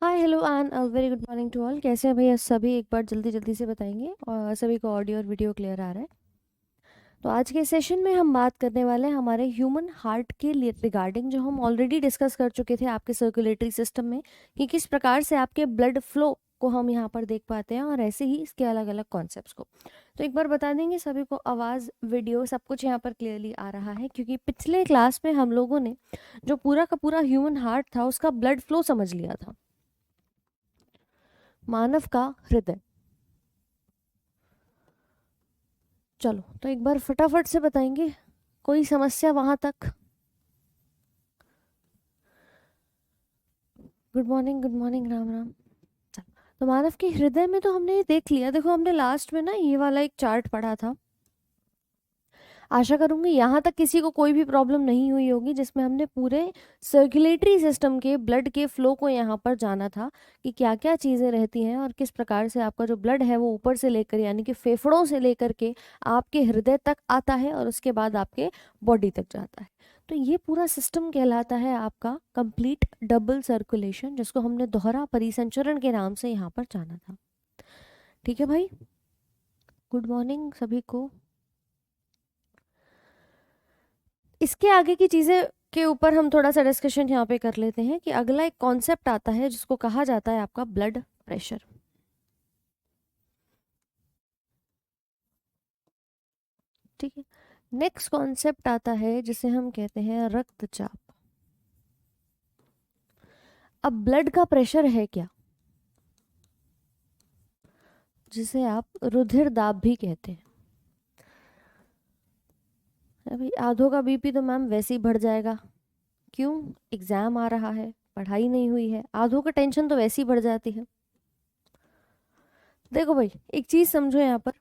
Hi hello and very good morning to all. कैसे हैं भैया सभी? एक बार जल्दी जल्दी से बताएंगे और सभी को ऑडियो और वीडियो क्लियर आ रहा है? तो आज के सेशन में हम बात करने वाले हैं हमारे ह्यूमन हार्ट के रिगार्डिंग, जो हम ऑलरेडी डिस्कस कर चुके थे आपके सर्कुलेटरी सिस्टम में, कि किस प्रकार से आपके ब्लड फ्लो को हम यहाँ पर देख पाते हैं और ऐसे ही इसके अलग अलग कॉन्सेप्ट्स को। तो एक बार बता देंगे सभी को, आवाज़ वीडियो सब कुछ यहाँ पर क्लियरली आ रहा है? क्योंकि पिछले क्लास में हम लोगों ने जो पूरा का पूरा ह्यूमन हार्ट था उसका ब्लड फ्लो समझ लिया था, मानव का हृदय। चलो तो एक बार फटाफट से बताएंगे, कोई समस्या वहां तक? Good morning good morning, Ram Ram. चलो, तो मानव के हृदय में तो हमने ये देख लिया। देखो हमने लास्ट में ना ये वाला एक चार्ट पढ़ा था। आशा करूंगी यहाँ तक किसी को कोई भी प्रॉब्लम नहीं हुई होगी, जिसमें हमने पूरे सर्कुलेटरी सिस्टम के ब्लड के फ्लो को यहाँ पर जाना था कि क्या क्या चीज़ें रहती हैं और किस प्रकार से आपका जो ब्लड है वो ऊपर से लेकर, यानी कि फेफड़ों से लेकर के आपके हृदय तक आता है और उसके बाद आपके बॉडी तक जाता है। तो ये पूरा सिस्टम कहलाता है आपका कंप्लीट डबल सर्कुलेशन, जिसको हमने दोहरा परिसंचरण के नाम से यहाँ पर जाना था। ठीक है भाई, गुड मॉर्निंग सभी को। इसके आगे की चीज़ें के ऊपर हम थोड़ा सा डिस्कशन यहाँ पे कर लेते हैं कि अगला एक कॉन्सेप्ट आता है जिसको कहा जाता है आपका ब्लड प्रेशर। ठीक है, नेक्स्ट कॉन्सेप्ट आता है जिसे हम कहते हैं रक्तचाप। अब ब्लड का प्रेशर है क्या, जिसे आप रुधिर दाब भी कहते हैं। अभी आधों का बीपी तो मैम वैसे ही बढ़ जाएगा। क्यों? एग्जाम आ रहा है, पढ़ाई नहीं हुई है, आधों का टेंशन तो वैसे ही बढ़ जाती है। देखो भाई, एक चीज़ समझो यहाँ पर,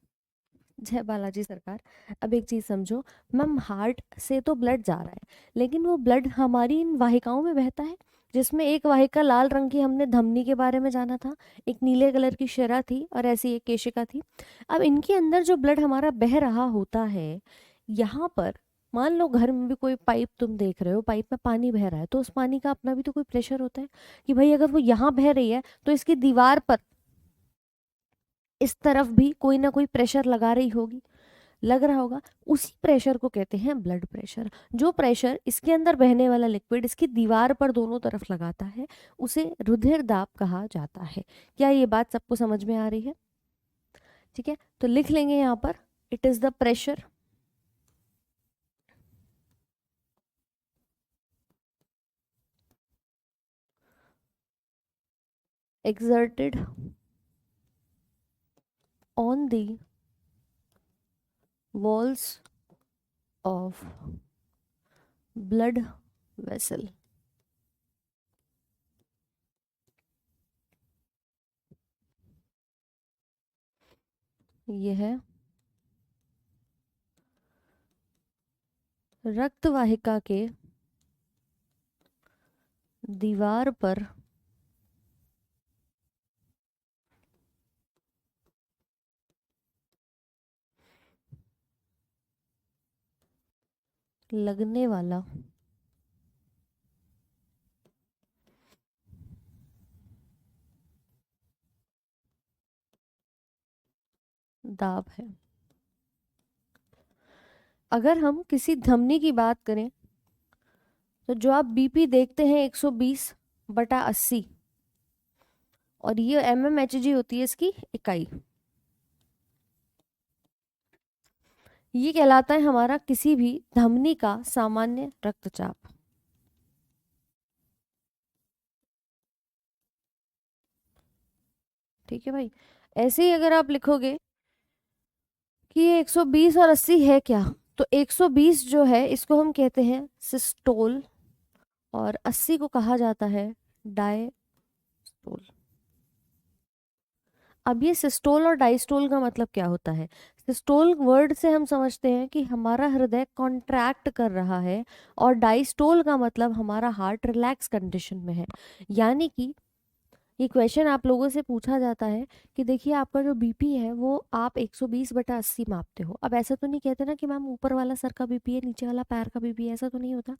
जय बालाजी सरकार। अब एक चीज़ समझो, मैम हार्ट से तो ब्लड जा रहा है, लेकिन वो ब्लड हमारी इन वाहिकाओं में बहता है, जिसमें एक वाहिका लाल रंग की हमने धमनी के बारे में जाना था, एक नीले कलर की शिरा थी और ऐसी एक केशिका थी। अब इनके अंदर जो ब्लड हमारा बह रहा होता है, यहाँ पर मान लो घर में भी कोई पाइप तुम देख रहे हो, पाइप में पानी बह रहा है, तो उस पानी का अपना भी तो कोई प्रेशर होता है कि भाई अगर वो यहाँ बह रही है तो इसकी दीवार पर इस तरफ भी कोई ना कोई प्रेशर लगा रही होगी, लग रहा होगा। उसी प्रेशर को कहते हैं ब्लड प्रेशर। जो प्रेशर इसके अंदर बहने वाला लिक्विड इसकी दीवार पर दोनों तरफ लगाता है, उसे रुधिर दाब कहा जाता है। क्या ये बात सबको समझ में आ रही है? ठीक है, तो लिख लेंगे यहाँ पर, it is the pressure exerted on the walls of blood vessel। यह रक्तवाहिका के दीवार पर लगने वाला दाब है। अगर हम किसी धमनी की बात करें, तो जो आप बीपी देखते हैं 120/80, और ये mmHg होती है इसकी इकाई, ये कहलाता है हमारा किसी भी धमनी का सामान्य रक्तचाप। ठीक है भाई, ऐसे ही अगर आप लिखोगे कि ये 120 और 80 है क्या, तो 120 जो है इसको हम कहते हैं सिस्टोल और 80 को कहा जाता है डायस्टोल। अब ये सिस्टोल और डायस्टोल का मतलब क्या होता है? सिस्टोल वर्ड से हम समझते हैं कि हमारा हृदय कॉन्ट्रैक्ट कर रहा है, और डायस्टोल का मतलब हमारा हार्ट रिलैक्स कंडीशन में है। यानी कि ये क्वेश्चन आप लोगों से पूछा जाता है कि देखिए आपका जो बीपी है वो आप 120/80 मापते हो। अब ऐसा तो नहीं कहते ना कि मैम ऊपर वाला सर का बीपी है नीचे वाला पैर का बीपी है, ऐसा तो नहीं होता।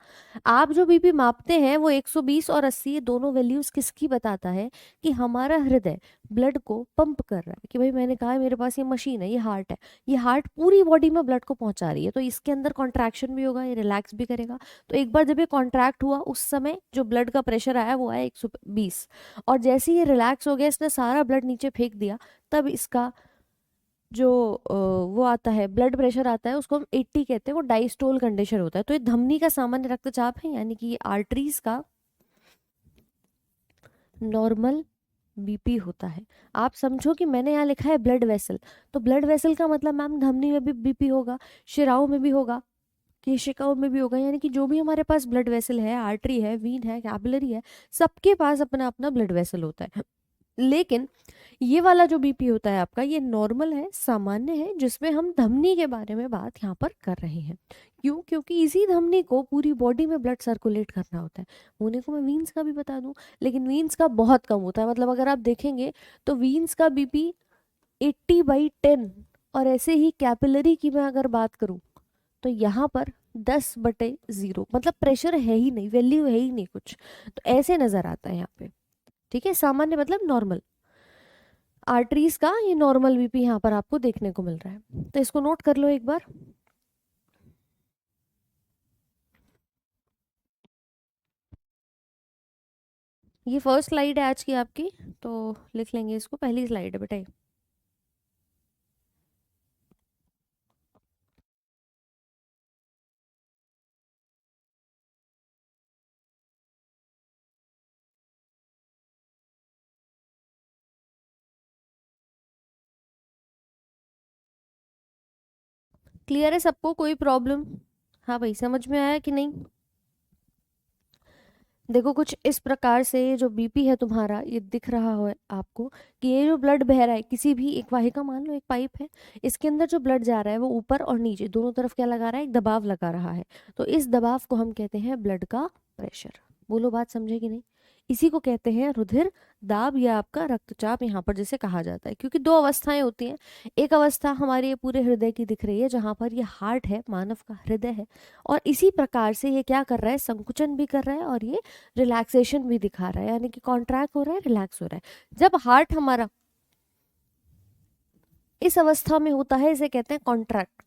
आप जो बीपी मापते हैं वो 120 और 80, ये दोनों वैल्यूज किसकी बताता है कि हमारा हृदय ब्लड को पंप कर रहा है। कि भाई मैंने कहा है मेरे पास ये मशीन है, ये हार्ट है, ये हार्ट पूरी बॉडी में ब्लड को पहुंचा रही है, तो इसके अंदर कॉन्ट्रैक्शन भी होगा, ये रिलैक्स भी करेगा। तो एक बार जब ये कॉन्ट्रैक्ट हुआ उस समय जो ब्लड का प्रेशर आया वो आया 120, और जैसे ही ये रिलैक्स हो गया, इसने सारा ब्लड नीचे फेंक दिया, तब इसका जो वो आता है ब्लड प्रेशर आता है उसको हम 80 कहते हैं, वो डायस्टोल कंडीशन होता है। तो ये धमनी का सामान्य रक्तचाप है, यानी कि ये आर्टरीज का नॉर्मल बीपी होता है। आप समझो कि मैंने यहाँ लिखा है ब्लड वेसल, तो ब्लड वेसल का मतलब मैम धमनी में भी बीपी होगा, शिराओं में भी होगा, केशिकाओं में भी होगा, यानी कि जो भी हमारे पास ब्लड वेसल है, आर्टरी है, वीन है, कैपिलरी है, सबके पास अपना अपना ब्लड वेसल होता है। लेकिन ये वाला जो बीपी होता है आपका, ये नॉर्मल है, सामान्य है, जिसमें हम धमनी के बारे में बात यहाँ पर कर रहे हैं। क्यों? क्योंकि इसी धमनी को पूरी बॉडी में ब्लड सर्कुलेट करना होता है। होने को मैं वीन्स का भी बता दूं, लेकिन वीन्स का बहुत कम होता है। मतलब अगर आप देखेंगे तो वीन्स का बीपी 80/10, और ऐसे ही कैपिलरी की मैं अगर बात करूं तो यहाँ पर 10/0, मतलब प्रेशर है ही नहीं, वैल्यू है ही नहीं कुछ, तो ऐसे नजर आता है यहाँ पे। ठीक है, सामान्य मतलब नॉर्मल। आर्टरीज का ये नॉर्मल बीपी यहाँ पर आपको देखने को मिल रहा है, तो इसको नोट कर लो एक बार। ये फर्स्ट स्लाइड है आज की आपकी, तो लिख लेंगे इसको, पहली स्लाइड है बेटा। क्लियर है सबको? कोई प्रॉब्लम? हाँ भाई, समझ में आया कि नहीं? देखो कुछ इस प्रकार से ये जो बीपी है तुम्हारा, ये दिख रहा हो आपको कि ये जो ब्लड बह रहा है, किसी भी एक वाहिका, मान लो एक पाइप है, इसके अंदर जो ब्लड जा रहा है वो ऊपर और नीचे दोनों तरफ क्या लगा रहा है? एक दबाव लगा रहा है। तो इस दबाव को हम कहते हैं ब्लड का प्रेशर। बोलो बात समझे कि नहीं? इसी को कहते हैं रुधिर दाब या आपका रक्तचाप यहाँ पर जैसे कहा जाता है। क्योंकि दो अवस्थाएं होती हैं, एक अवस्था हमारे ये पूरे हृदय की दिख रही है जहाँ पर ये हार्ट है, मानव का हृदय है, और इसी प्रकार से ये क्या कर रहा है? संकुचन भी कर रहा है और ये रिलैक्सेशन भी दिखा रहा है, यानी कि कॉन्ट्रैक्ट हो रहा है, रिलैक्स हो रहा है। जब हार्ट हमारा इस अवस्था में होता है, इसे कहते हैं कॉन्ट्रैक्ट,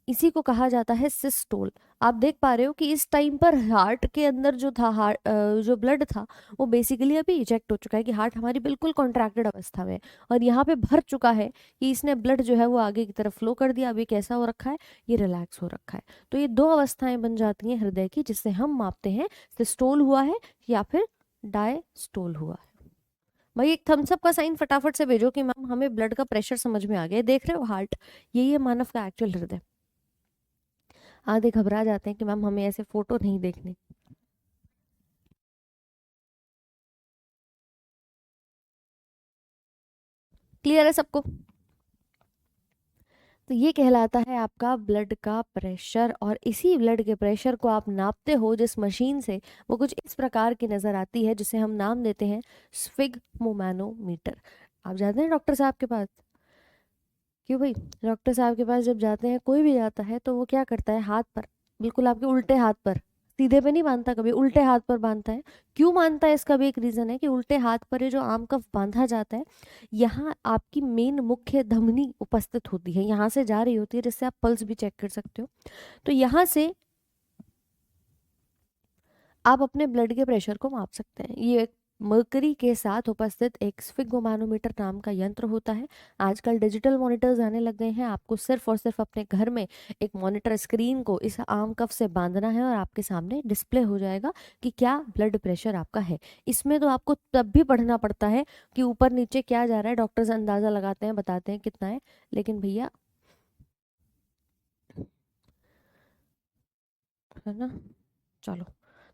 इसी को कहा जाता है सिस्टोल। आप देख पा रहे हो कि इस टाइम पर हार्ट के अंदर जो था, हार्ट जो ब्लड था वो बेसिकली अभी इजेक्ट हो चुका है, कि हार्ट हमारी बिल्कुल कॉन्ट्रैक्टेड अवस्था में है, और यहाँ पे भर चुका है कि इसने ब्लड जो है वो आगे की तरफ फ्लो कर दिया। अभी कैसा हो रखा है? ये रिलैक्स हो रखा है। तो ये दो अवस्थाएं बन जाती हैं हृदय की, जिससे हम मापते हैं सिस्टोल हुआ है या फिर डायस्टोल हुआ है। भाई एक थम्स अप का साइन फटाफट से भेजो कि मैम हमें ब्लड का प्रेशर समझ में आ गया। देख रहे हो हार्ट, यही है मानव का एक्चुअल हृदय। आधे घबरा जाते हैं कि मैम हमें ऐसे फोटो नहीं देखने। क्लियर है सबको? तो ये कहलाता है आपका ब्लड का प्रेशर, और इसी ब्लड के प्रेशर को आप नापते हो जिस मशीन से, वो कुछ इस प्रकार की नज़र आती है, जिसे हम नाम देते हैं स्फिग्मोमैनोमीटर। आप जाते हैं डॉक्टर साहब के पास? क्यों भाई? डॉक्टर साहब के पास जब जाते हैं, कोई भी जाता है, तो वो क्या करता है? हाथ पर, बिल्कुल आपके उल्टे हाथ पर, सीधे पे नहीं बांधता, कभी उल्टे हाथ पर बांधता है। क्यों बांधता है? इसका भी एक रीज़न है कि उल्टे हाथ पर ये जो आम कफ बांधा जाता है, यहाँ आपकी मेन मुख्य धमनी उपस्थित होती है, यहाँ से जा रही होती है, जिससे आप पल्स भी चेक कर सकते हो। तो यहाँ से आप अपने ब्लड के प्रेशर को माप सकते हैं। ये एक मर्करी के साथ उपस्थित एक स्फिग्मोमैनोमीटर नाम का यंत्र होता है। आजकल डिजिटल मॉनिटर्स आने लग गए हैं, आपको सिर्फ और सिर्फ अपने घर में एक मॉनिटर स्क्रीन को इस आम कफ से बांधना है और आपके सामने डिस्प्ले हो जाएगा कि क्या ब्लड प्रेशर आपका है। इसमें तो आपको तब भी पढ़ना पड़ता है कि ऊपर नीचे क्या जा रहा है, डॉक्टर्स अंदाज़ा लगाते हैं, बताते हैं कितना है, लेकिन भैया, है ना? चलो,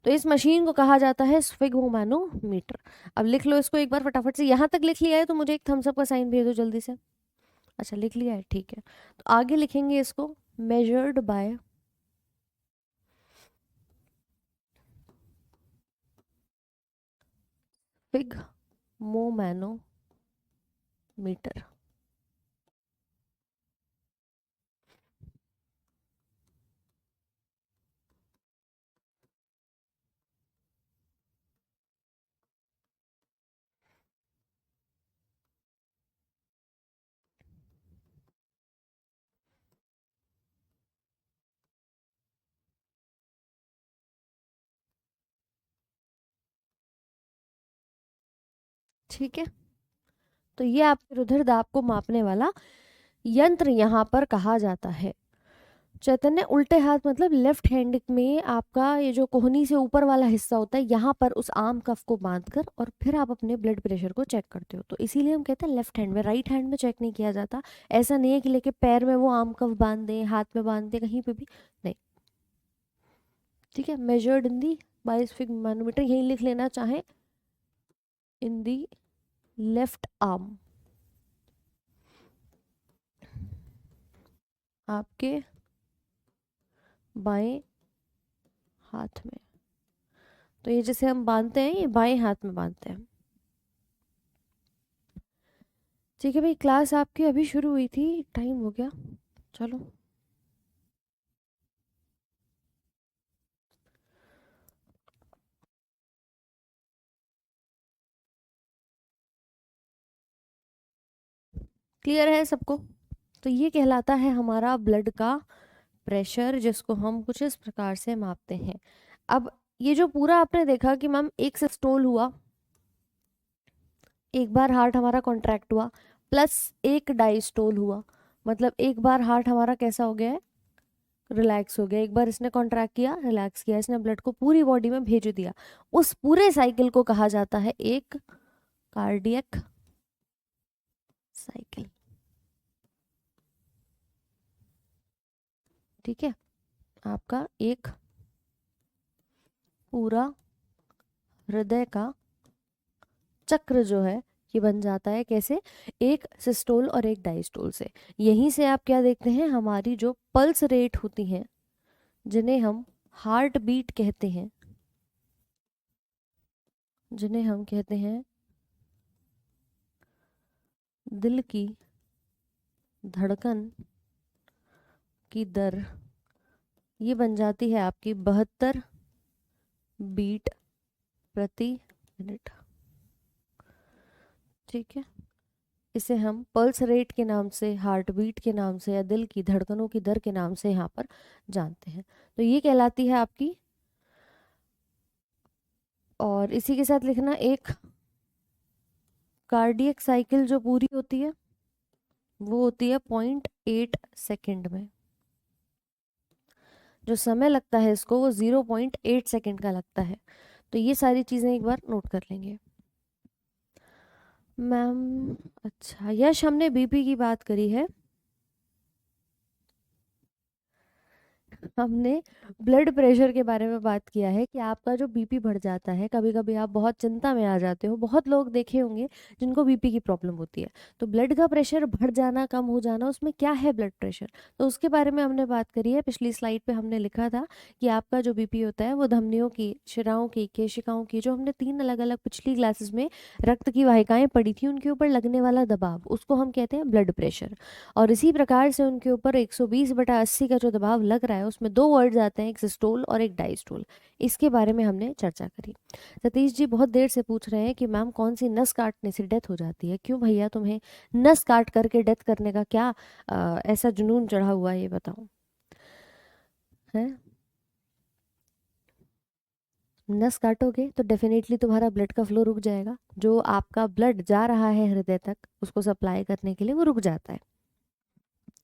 तो इस मशीन को कहा जाता है स्फिग्मोमैनोमीटर। अब लिख लो इसको एक बार फटाफट से। यहाँ तक लिख लिया है तो मुझे एक थम्स अप का साइन भेज दो जल्दी से। अच्छा लिख लिया है, ठीक है। तो आगे लिखेंगे इसको मेजर्ड बाय फिग मोमैनोमीटर। ठीक है, तो ये आपके रुधिर दाब को मापने वाला यंत्र यहाँ पर कहा जाता है। चैतन्य, उल्टे हाथ मतलब लेफ्ट हैंड में आपका ये जो कोहनी से ऊपर वाला हिस्सा होता है, यहाँ पर उस आर्म कफ को बांधकर और फिर आप अपने ब्लड प्रेशर को चेक करते हो। तो इसीलिए हम कहते हैं लेफ्ट हैंड में, राइट हैंड में चेक नहीं किया जाता। ऐसा नहीं है कि लेके पैर में वो आर्म कफ बांध दें, हाथ में बांध दें, कहीं पे भी नहीं। ठीक है, मेजर्ड इन दी बायोस्फिक मैनोमीटर, यही लिख लेना चाहें, इन दी लेफ्ट आर्म, आपके बाएं हाथ में। तो ये जैसे हम बांधते हैं, ये बाएं हाथ में बांधते हैं। ठीक है भाई, क्लास आपकी अभी शुरू हुई थी, टाइम हो गया, चलो। क्लियर है सबको? तो ये कहलाता है हमारा ब्लड का प्रेशर, जिसको हम कुछ इस प्रकार से मापते हैं। अब ये जो पूरा आपने देखा कि मैम एक सिस्टोल हुआ, एक बार हार्ट हमारा कॉन्ट्रैक्ट हुआ, प्लस एक डायस्टोल हुआ, मतलब एक बार हार्ट हमारा कैसा हो गया है, रिलैक्स हो गया। एक बार इसने कॉन्ट्रैक्ट किया, रिलैक्स किया, इसने ब्लड को पूरी बॉडी में भेज दिया। उस पूरे साइकिल को कहा जाता है एक कार्डियक साइकिल। ठीक है, आपका एक पूरा हृदय का चक्र जो है ये बन जाता है कैसे, एक सिस्टोल और एक डायस्टोल से। यहीं से आप क्या देखते हैं, हमारी जो पल्स रेट होती हैं, जिन्हें हम हार्ट बीट कहते हैं, जिन्हें हम कहते हैं दिल की धड़कन की दर, ये बन जाती है आपकी 72 बीट प्रति मिनट। ठीक है, इसे हम पल्स रेट के नाम से, हार्ट बीट के नाम से, या दिल की धड़कनों की दर के नाम से यहाँ पर जानते हैं। तो ये कहलाती है आपकी, और इसी के साथ लिखना एक कार्डियक साइकिल जो पूरी होती है वो होती है 0.8 सेकेंड में। जो समय लगता है इसको वो 0.8 सेकेंड का लगता है। तो ये सारी चीज़ें एक बार नोट कर लेंगे मैम। अच्छा यश, हमने बीपी की बात करी है, हमने ब्लड प्रेशर के बारे में बात किया है कि आपका जो बीपी बढ़ जाता है, कभी कभी आप बहुत चिंता में आ जाते हो। बहुत लोग देखे होंगे जिनको बीपी की प्रॉब्लम होती है। तो ब्लड का प्रेशर बढ़ जाना, कम हो जाना, उसमें क्या है ब्लड प्रेशर, तो उसके बारे में हमने बात करी है। पिछली स्लाइड पे हमने लिखा था कि आपका जो बीपी होता है वो धमनियों की, शिराओं की, केशिकाओं की, जो हमने 3 अलग अलग पिछली क्लासेस में रक्त की वाहिकाएं पढ़ी थी, उनके ऊपर लगने वाला दबाव, उसको हम कहते हैं ब्लड प्रेशर। और इसी प्रकार से उनके ऊपर 120/80 का जो दबाव लग रहा है, उसमें 2 वर्ड्स आते हैं, एक सिस्टोल और एक डायस्टोल। इसके बारे में हमने चर्चा करी। सतीश जी बहुत देर से पूछ रहे हैं कि मैम कौन सी नस काटने से डेथ हो जाती है। क्यों भैया, तुम्हें नस काट करके डेथ करने का क्या ऐसा जुनून चढ़ा हुआ है, ये बताओ है। नस काटोगे तो डेफिनेटली तुम्हारा ब्लड का फ्लो रुक जाएगा, जो आपका ब्लड जा रहा है हृदय तक उसको सप्लाई करने के लिए, वो रुक जाता है।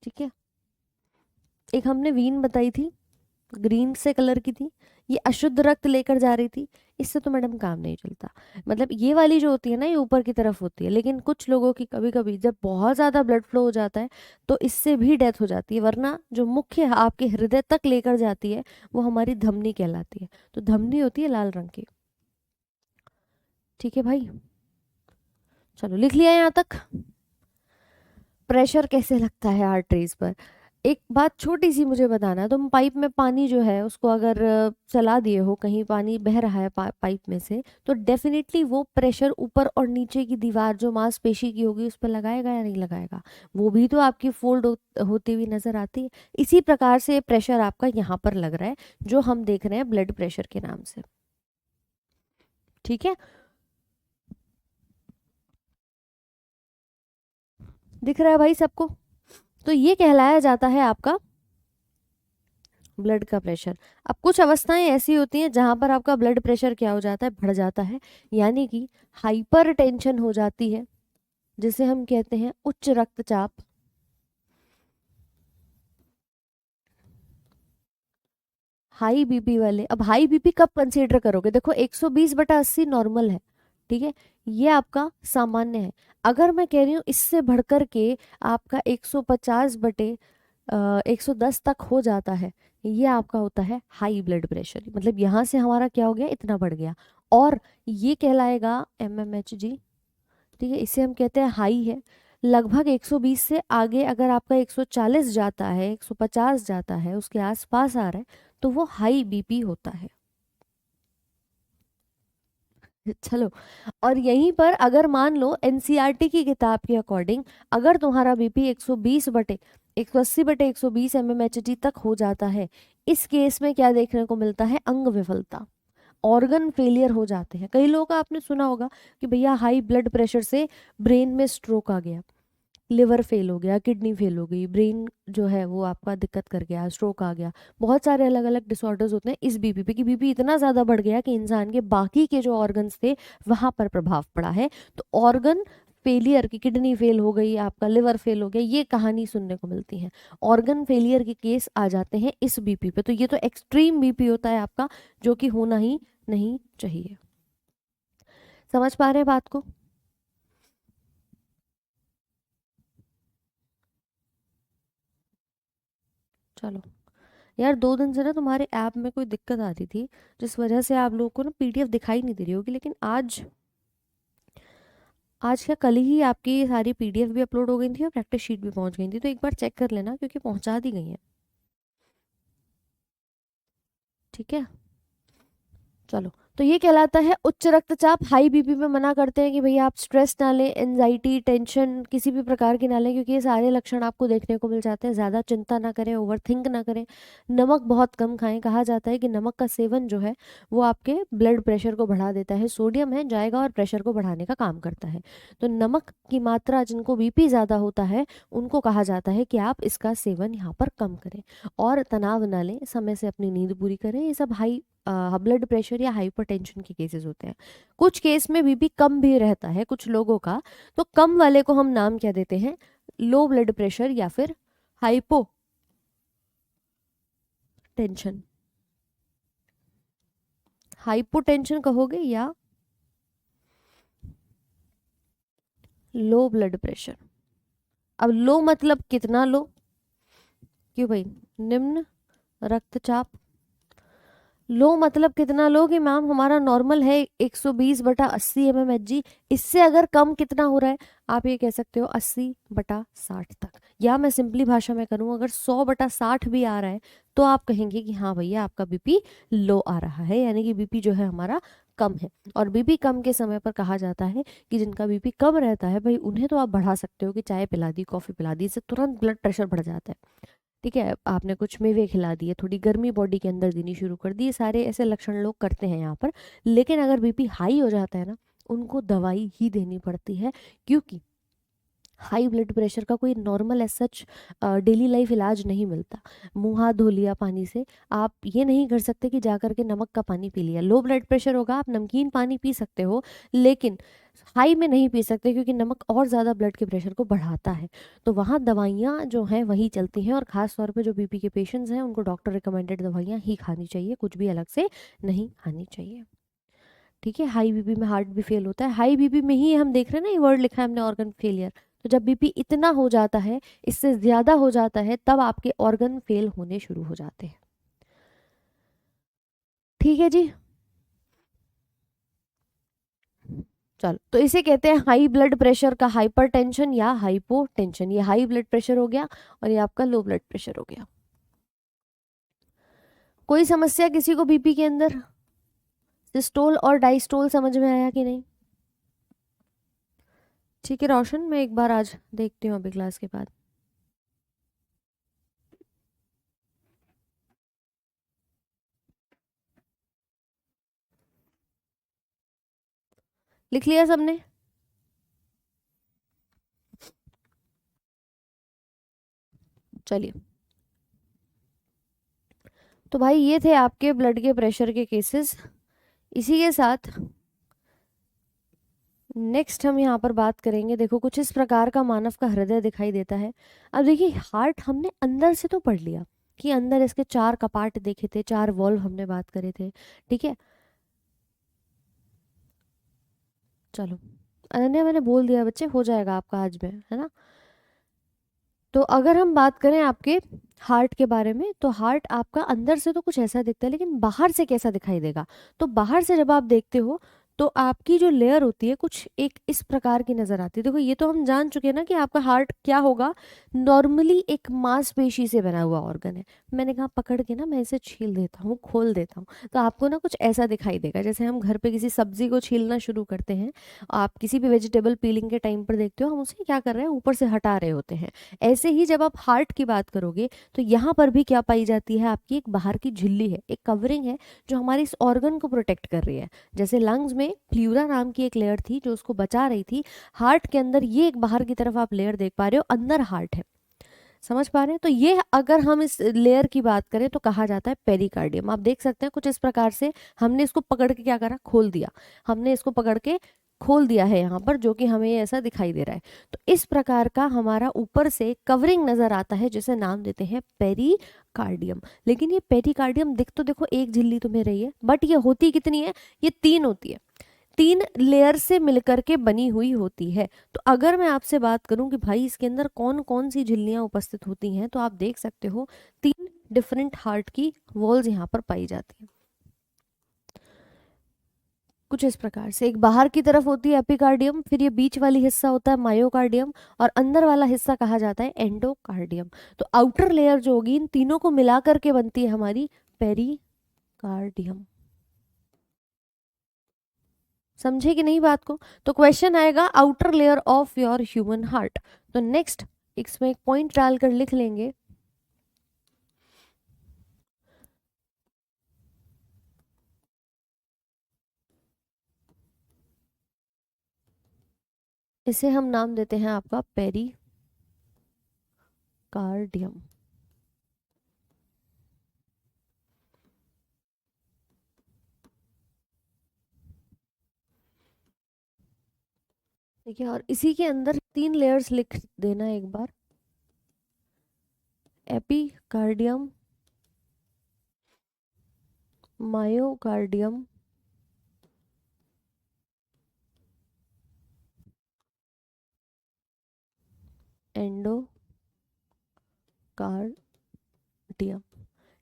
ठीक है, एक हमने वीन बताई थी, ग्रीन से कलर की थी, ये अशुद्ध रक्त लेकर जा रही थी। इससे तो मैडम काम नहीं चलता। मतलब ये वाली जो होती है ना, ये ऊपर की तरफ होती है, लेकिन कुछ लोगों की कभी कभी जब बहुत ज़्यादा ब्लड फ्लो हो जाता है तो इससे भी डेथ हो जाती है। वरना जो मुख्य आपके हृदय तक लेकर जाती है वो हमारी धमनी कहलाती है। तो धमनी होती है लाल रंग की। ठीक है भाई, चलो लिख लिया यहाँ तक। प्रेशर कैसे लगता है आर्टरीज पर, एक बात छोटी सी मुझे बताना है, तुम पाइप में पानी जो है उसको अगर चला दिए हो, कहीं पानी बह रहा है पाइप में से, तो डेफिनेटली वो प्रेशर ऊपर और नीचे की दीवार जो मांसपेशी की होगी उस पर लगाएगा या नहीं लगाएगा? वो भी तो आपकी फोल्ड होती हुई नजर आती है। इसी प्रकार से प्रेशर आपका यहाँ पर लग रहा है, जो हम देख रहे हैं ब्लड प्रेशर के नाम से। ठीक है, दिख रहा है भाई सबको? तो ये कहलाया जाता है आपका ब्लड का प्रेशर। अब कुछ अवस्थाएं ऐसी होती हैं जहां पर आपका ब्लड प्रेशर क्या हो जाता है, बढ़ जाता है, यानी कि हाइपर टेंशन हो जाती है, जिसे हम कहते हैं उच्च रक्तचाप। हाई बीपी वाले, अब हाई बीपी कब कंसीडर करोगे? देखो 120/80 नॉर्मल है, ठीक है, ये आपका सामान्य है। अगर मैं कह रही हूँ इससे बढ़कर के आपका 150/110 तक हो जाता है, ये आपका होता है हाई ब्लड प्रेशर। मतलब यहाँ से हमारा क्या हो गया, इतना बढ़ गया, और ये कहलाएगा MMHG। ठीक है, इसे हम कहते हैं हाई है। लगभग 120 से आगे अगर आपका 140 जाता है, 150 जाता है, उसके आसपास आ रहा है, तो वो हाई बीपी होता है। चलो, और यहीं पर अगर मान लो एनसीईआरटी की किताब के अकॉर्डिंग अगर तुम्हारा बीपी 120/180/120 mmHg तक हो जाता है, इस केस में क्या देखने को मिलता है, अंग विफलता, ऑर्गन फेलियर हो जाते हैं। कई लोगों का आपने सुना होगा कि भैया हाई ब्लड प्रेशर से ब्रेन में स्ट्रोक आ गया, लिवर फेल हो गया, किडनी फेल हो गई, ब्रेन जो है वो आपका दिक्कत कर गया, स्ट्रोक आ गया। बहुत सारे अलग अलग डिसऑर्डर्स होते हैं इस बीपी पे, कि बीपी इतना ज़्यादा बढ़ गया कि इंसान के बाकी के जो ऑर्गन्स थे वहाँ पर प्रभाव पड़ा है। तो ऑर्गन फेलियर की, किडनी फेल हो गई, आपका लिवर फेल हो गया, ये कहानी सुनने को मिलती है। ऑर्गन फेलियर के केस आ जाते हैं इस बीपी पे। तो ये तो एक्सट्रीम बीपी होता है आपका, जो कि होना ही नहीं चाहिए। समझ पा रहे हैं बात को? चलो यार, 2 दिन से ना तुम्हारे ऐप में कोई दिक्कत आ रही थी, जिस वजह से आप लोगों को ना पीडीएफ दिखाई नहीं दे रही होगी, लेकिन आज, आज क्या कल ही आपकी ये सारी पीडीएफ भी अपलोड हो गई थी और प्रैक्टिस शीट भी पहुंच गई थी, तो एक बार चेक कर लेना क्योंकि पहुंचा दी गई है। ठीक है, चलो, तो ये कहलाता है उच्च रक्तचाप। हाई बीपी में मना करते हैं कि भैया आप स्ट्रेस ना लें, एनजाइटी, टेंशन किसी भी प्रकार की ना लें, क्योंकि ये सारे लक्षण आपको देखने को मिल जाते हैं। ज़्यादा चिंता ना करें, ओवर थिंक ना करें, नमक बहुत कम खाएं। कहा जाता है कि नमक का सेवन जो है वो आपके ब्लड प्रेशर को बढ़ा देता है। सोडियम है जाएगा और प्रेशर को बढ़ाने का काम करता है। तो नमक की मात्रा, जिनको बीपी ज़्यादा होता है उनको कहा जाता है कि आप इसका सेवन यहाँ पर कम करें, और तनाव ना लें, समय से अपनी नींद पूरी करें। ये सब हाई ब्लड प्रेशर या हाइपरटेंशन के केसेस होते हैं। कुछ केस में बीपी कम भी रहता है कुछ लोगों का, तो कम वाले को हम नाम क्या देते हैं, लो ब्लड प्रेशर या फिर हाइपो टेंशन। हाइपोटेंशन कहोगे या लो ब्लड प्रेशर? अब लो मतलब कितना लो? क्यों भाई, निम्न रक्तचाप। लो मतलब कितना लो, कि मैम हमारा नॉर्मल है 120/80 mmHg, इससे अगर कम कितना हो रहा है, आप ये कह सकते हो 80/60 तक। या मैं सिंपली भाषा में करूँ, अगर 100/60 भी आ रहा है तो आप कहेंगे कि हाँ भैया आपका बीपी लो आ रहा है, यानी कि बीपी जो है हमारा कम है। और बीपी कम के समय पर कहा जाता है कि जिनका बीपी कम रहता है भाई, उन्हें तो आप बढ़ा सकते हो कि चाय पिला दी, कॉफ़ी पिला दी, इससे तुरंत ब्लड प्रेशर बढ़ जाता है। ठीक है, आपने कुछ मेवे खिला दिए, थोड़ी गर्मी बॉडी के अंदर देनी शुरू कर दी, ये सारे ऐसे लक्षण लोग करते हैं यहाँ पर। लेकिन अगर बीपी हाई हो जाता है ना, उनको दवाई ही देनी पड़ती है, क्योंकि हाई ब्लड प्रेशर का कोई normal as such daily life इलाज नहीं मिलता। मुंह हाथ धो लिया पानी से, आप ये नहीं कर सकते कि जा करके नमक का पानी पी लिया। लो ब्लड प्रेशर होगा, आप नमकीन पानी पी सकते हो, लेकिन हाई में नहीं पी सकते, क्योंकि नमक और ज़्यादा ब्लड के प्रेशर को बढ़ाता है। तो वहाँ दवाइयाँ जो हैं वही चलती हैं, और ख़ास तौर पे जो बीपी के पेशेंट्स हैं उनको डॉक्टर रिकमेंडेड दवाइयाँ ही खानी चाहिए, कुछ भी अलग से नहीं खानी चाहिए। ठीक है, हाई बीपी में हार्ट भी फेल होता है। हाई बीपी में ही हम देख रहे हैं ना, ये वर्ड लिखा है हमने, ऑर्गन फेलियर। तो जब बीपी इतना हो जाता है, इससे ज़्यादा हो जाता है, तब आपके ऑर्गन फेल होने शुरू हो जाते हैं। ठीक है जी, चलो, तो इसे कहते हैं हाई ब्लड प्रेशर का हाइपरटेंशन या हाइपोटेंशन। ये हाई ब्लड प्रेशर हो गया और ये आपका लो ब्लड प्रेशर हो गया। कोई समस्या किसी को बीपी के अंदर? सिस्टोल और डाइस्टोल समझ में आया कि नहीं? ठीक है रोशन, मैं एक बार आज देखती हूँ अभी क्लास के बाद। लिख लिया सबने? चलिए, तो भाई ये थे आपके ब्लड के प्रेशर के केसेस। इसी के साथ नेक्स्ट हम यहाँ पर बात करेंगे। देखो, कुछ इस प्रकार का मानव का हृदय दिखाई देता है। अब देखिए, हार्ट हमने अंदर से तो पढ़ लिया कि अंदर इसके 4 कपाट देखे थे, 4 वॉल्व हमने बात करे थे, ठीक है। चलो, अनन्या मैंने बोल दिया बच्चे, हो जाएगा आपका आज में, है ना। तो अगर हम बात करें आपके हार्ट के बारे में, तो हार्ट आपका अंदर से तो कुछ ऐसा दिखता है, लेकिन बाहर से कैसा दिखाई देगा? तो बाहर से जब आप देखते हो तो आपकी जो लेयर होती है कुछ एक इस प्रकार की नजर आती है। देखो, ये तो हम जान चुके हैं ना कि आपका हार्ट क्या होगा। नॉर्मली एक मांसपेशी से बना हुआ ऑर्गन है। मैंने कहा पकड़ के ना मैं इसे छील देता हूँ, खोल देता हूँ, तो आपको ना कुछ ऐसा दिखाई देगा। जैसे हम घर पे किसी सब्जी को छीलना शुरू करते हैं, आप किसी भी वेजिटेबल पीलिंग के टाइम पर देखते हो, हम उसे क्या कर रहे हैं, ऊपर से हटा रहे होते हैं। ऐसे ही जब आप हार्ट की बात करोगे तो यहाँ पर भी क्या पाई जाती है, आपकी एक बाहर की झिल्ली है, एक कवरिंग है जो हमारे इस ऑर्गन को प्रोटेक्ट कर रही है। जैसे लंग्स में प्ल्यूरा नाम की एक लेयर थी जो उसको बचा रही थी, हार्ट के अंदर ये एक बाहर की तरफ आप लेयर देख पा रहे हो, अंदर हार्ट है। समझ पा रहे हैं? तो ये अगर हम इस लेयर की बात करें तो कहा जाता है पेरिकार्डियम। आप देख सकते हैं कुछ इस प्रकार से, हमने इसको पकड़ के क्या करा, खोल दिया। हमने इसको पकड़ के खोल दिया है यहाँ पर, जो कि हमें ये ऐसा दिखाई दे रहा है। तो इस प्रकार का हमारा ऊपर से कवरिंग नजर आता है, जिसे नाम देते हैं पेरिकार्डियम। लेकिन ये पेरिकार्डियम दिख तो देखो एक झिल्ली तुम्हें रही है, बट ये होती कितनी है? ये 3 होती है, 3 लेयर से मिलकर के बनी हुई होती है। तो अगर मैं आपसे बात करूं कि भाई इसके अंदर कौन कौन सी झिल्लियां उपस्थित होती हैं, तो आप देख सकते हो 3 डिफरेंट हार्ट की वॉल्स यहाँ पर पाई जाती हैं। कुछ इस प्रकार से, एक बाहर की तरफ होती है एपिकार्डियम, फिर ये बीच वाली हिस्सा होता है मायोकार्डियम, और अंदर वाला हिस्सा कहा जाता है एंडोकार्डियम। तो आउटर लेयर जो होगी इन तीनों को मिला करके बनती है हमारी पेरिकार्डियम। समझे कि नहीं बात को? तो क्वेश्चन आएगा outer layer of your human heart. तो नेक्स्ट इसमें एक पॉइंट डालकर लिख लेंगे, इसे हम नाम देते हैं आपका पेरिकार्डियम। देखिए, और इसी के अंदर 3 लेयर्स लिख देना एक बार, एपिकार्डियम, मायोकार्डियम, एंडोकार्डियम।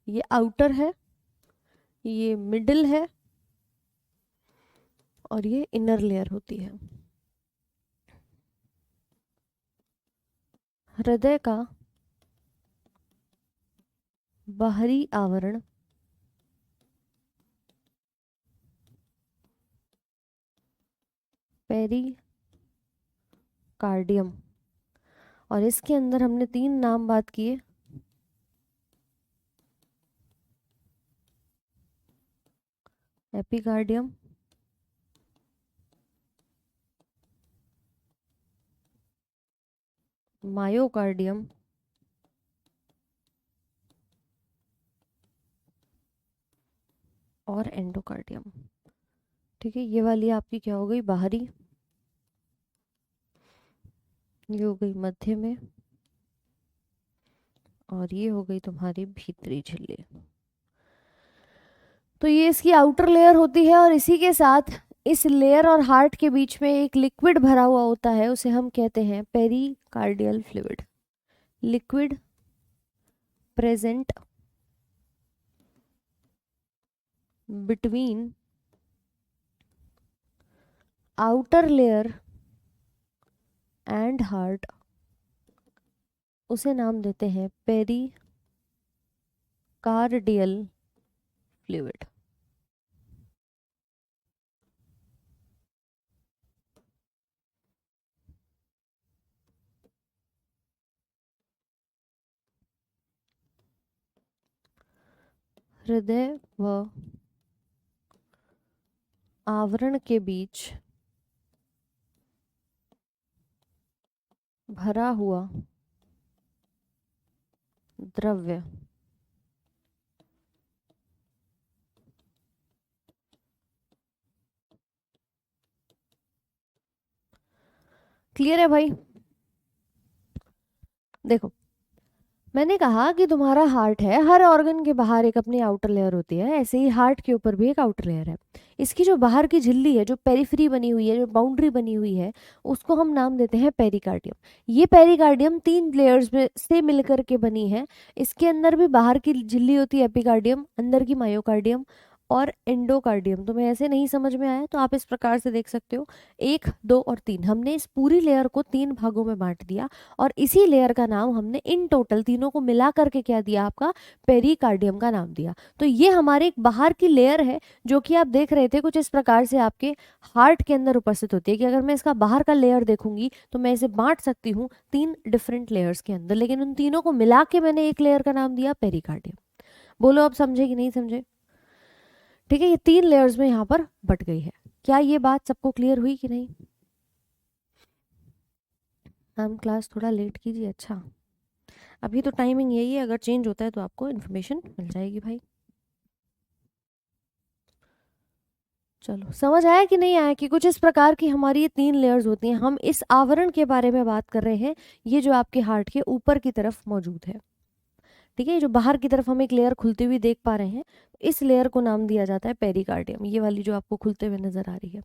ये आउटर है, ये मिडिल है, और ये इनर लेयर होती है। हृदय का बाहरी आवरण पेरिकार्डियम, और इसके अंदर हमने 3 नाम बात किए, एपिकार्डियम, मायोकार्डियम, और एंडोकार्डियम। ठीक है, ये वाली आपकी क्या हो गई, बाहरी, ये हो गई मध्य में, और ये हो गई तुम्हारी भीतरी झिल्ली। तो ये इसकी आउटर लेयर होती है, और इसी के साथ इस लेयर और हार्ट के बीच में एक लिक्विड भरा हुआ होता है, उसे हम कहते हैं pericardial fluid. Liquid present between outer layer and heart, उसे नाम देते हैं पेरिकार्डियल फ्लूइड। हृदय व आवरण के बीच भरा हुआ द्रव्य क्लियर है भाई? देखो, मैंने कहा कि तुम्हारा हार्ट है, हर ऑर्गन के बाहर एक अपनी आउटर लेयर होती है, ऐसे ही हार्ट के ऊपर भी एक आउटर लेयर है। इसकी जो बाहर की झिल्ली है, जो पेरिफेरी बनी हुई है, जो बाउंड्री बनी हुई है, उसको हम नाम देते हैं पेरिकार्डियम। ये पेरिकार्डियम 3 लेयर्स में से मिलकर के बनी है। इसके अंदर भी बाहर की झिल्ली होती है एपिकार्डियम, अंदर की मायोकार्डियम और एंडोकार्डियम। तुम्हें ऐसे नहीं समझ में आया तो आप इस प्रकार से देख सकते हो, 1, 2 और 3। हमने इस पूरी लेयर को 3 भागों में बांट दिया और इसी लेयर का नाम हमने इन टोटल तीनों को मिला करके क्या दिया, आपका पेरिकार्डियम का नाम दिया। तो ये हमारे एक बाहर की लेयर है जो कि आप देख रहे थे कुछ इस प्रकार से आपके हार्ट के अंदर उपस्थित होती है कि अगर मैं इसका बाहर का लेयर देखूंगी तो मैं इसे बांट सकती हूँ 3 डिफरेंट लेयर्स के अंदर, लेकिन उन तीनों को मिला के मैंने एक लेयर का नाम दिया पेरिकार्डियम। बोलो अब समझे कि नहीं समझे? ठीक है, ये 3 लेयर्स में यहाँ पर बट गई है। क्या ये बात सबको क्लियर हुई कि नहीं? हम क्लास थोड़ा लेट कीजिए। अच्छा, अभी तो टाइमिंग यही है, अगर चेंज होता है तो आपको इन्फॉर्मेशन मिल जाएगी भाई। चलो, समझ आया कि नहीं आया कि कुछ इस प्रकार की हमारी ये 3 लेयर्स होती हैं। हम इस आवरण के बारे में बात कर रहे हैं, ये जो आपके हार्ट के ऊपर की तरफ मौजूद है। ठीक है, ये जो बाहर की तरफ हम एक लेयर खुलती हुई देख पा रहे हैं, इस लेयर को नाम दिया जाता है पेरिकार्डियम, ये वाली जो आपको खुलते हुए नजर आ रही है।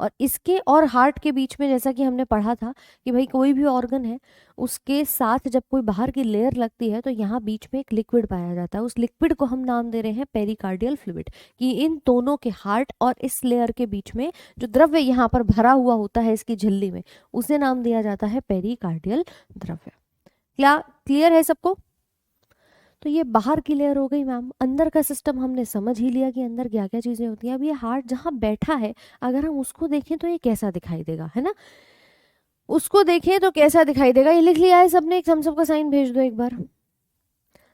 और इसके और हार्ट के बीच में, जैसा कि हमने पढ़ा था कि भाई कोई भी ऑर्गन है उसके साथ जब कोई बाहर की लेयर लगती है तो यहाँ बीच में एक लिक्विड पाया जाता है। उस लिक्विड को हम नाम दे रहे हैं पेरिकार्डियल फ्लूइड। कि इन दोनों के, हार्ट और इस लेयर के बीच में जो द्रव्य यहाँ पर भरा हुआ होता है इसकी झिल्ली में, उसे नाम दिया जाता है पेरिकार्डियल द्रव्य। क्या क्लियर है सबको? तो ये बाहर की लेयर हो गई मैम। अंदर का सिस्टम हमने समझ ही लिया कि अंदर क्या क्या चीज़ें होती हैं। अब ये हार्ट जहाँ बैठा है, अगर हम उसको देखें तो ये कैसा दिखाई देगा, है ना? उसको देखें तो कैसा दिखाई देगा, ये लिख लिया है सबने? एक थम्स अप का साइन भेज दो एक बार।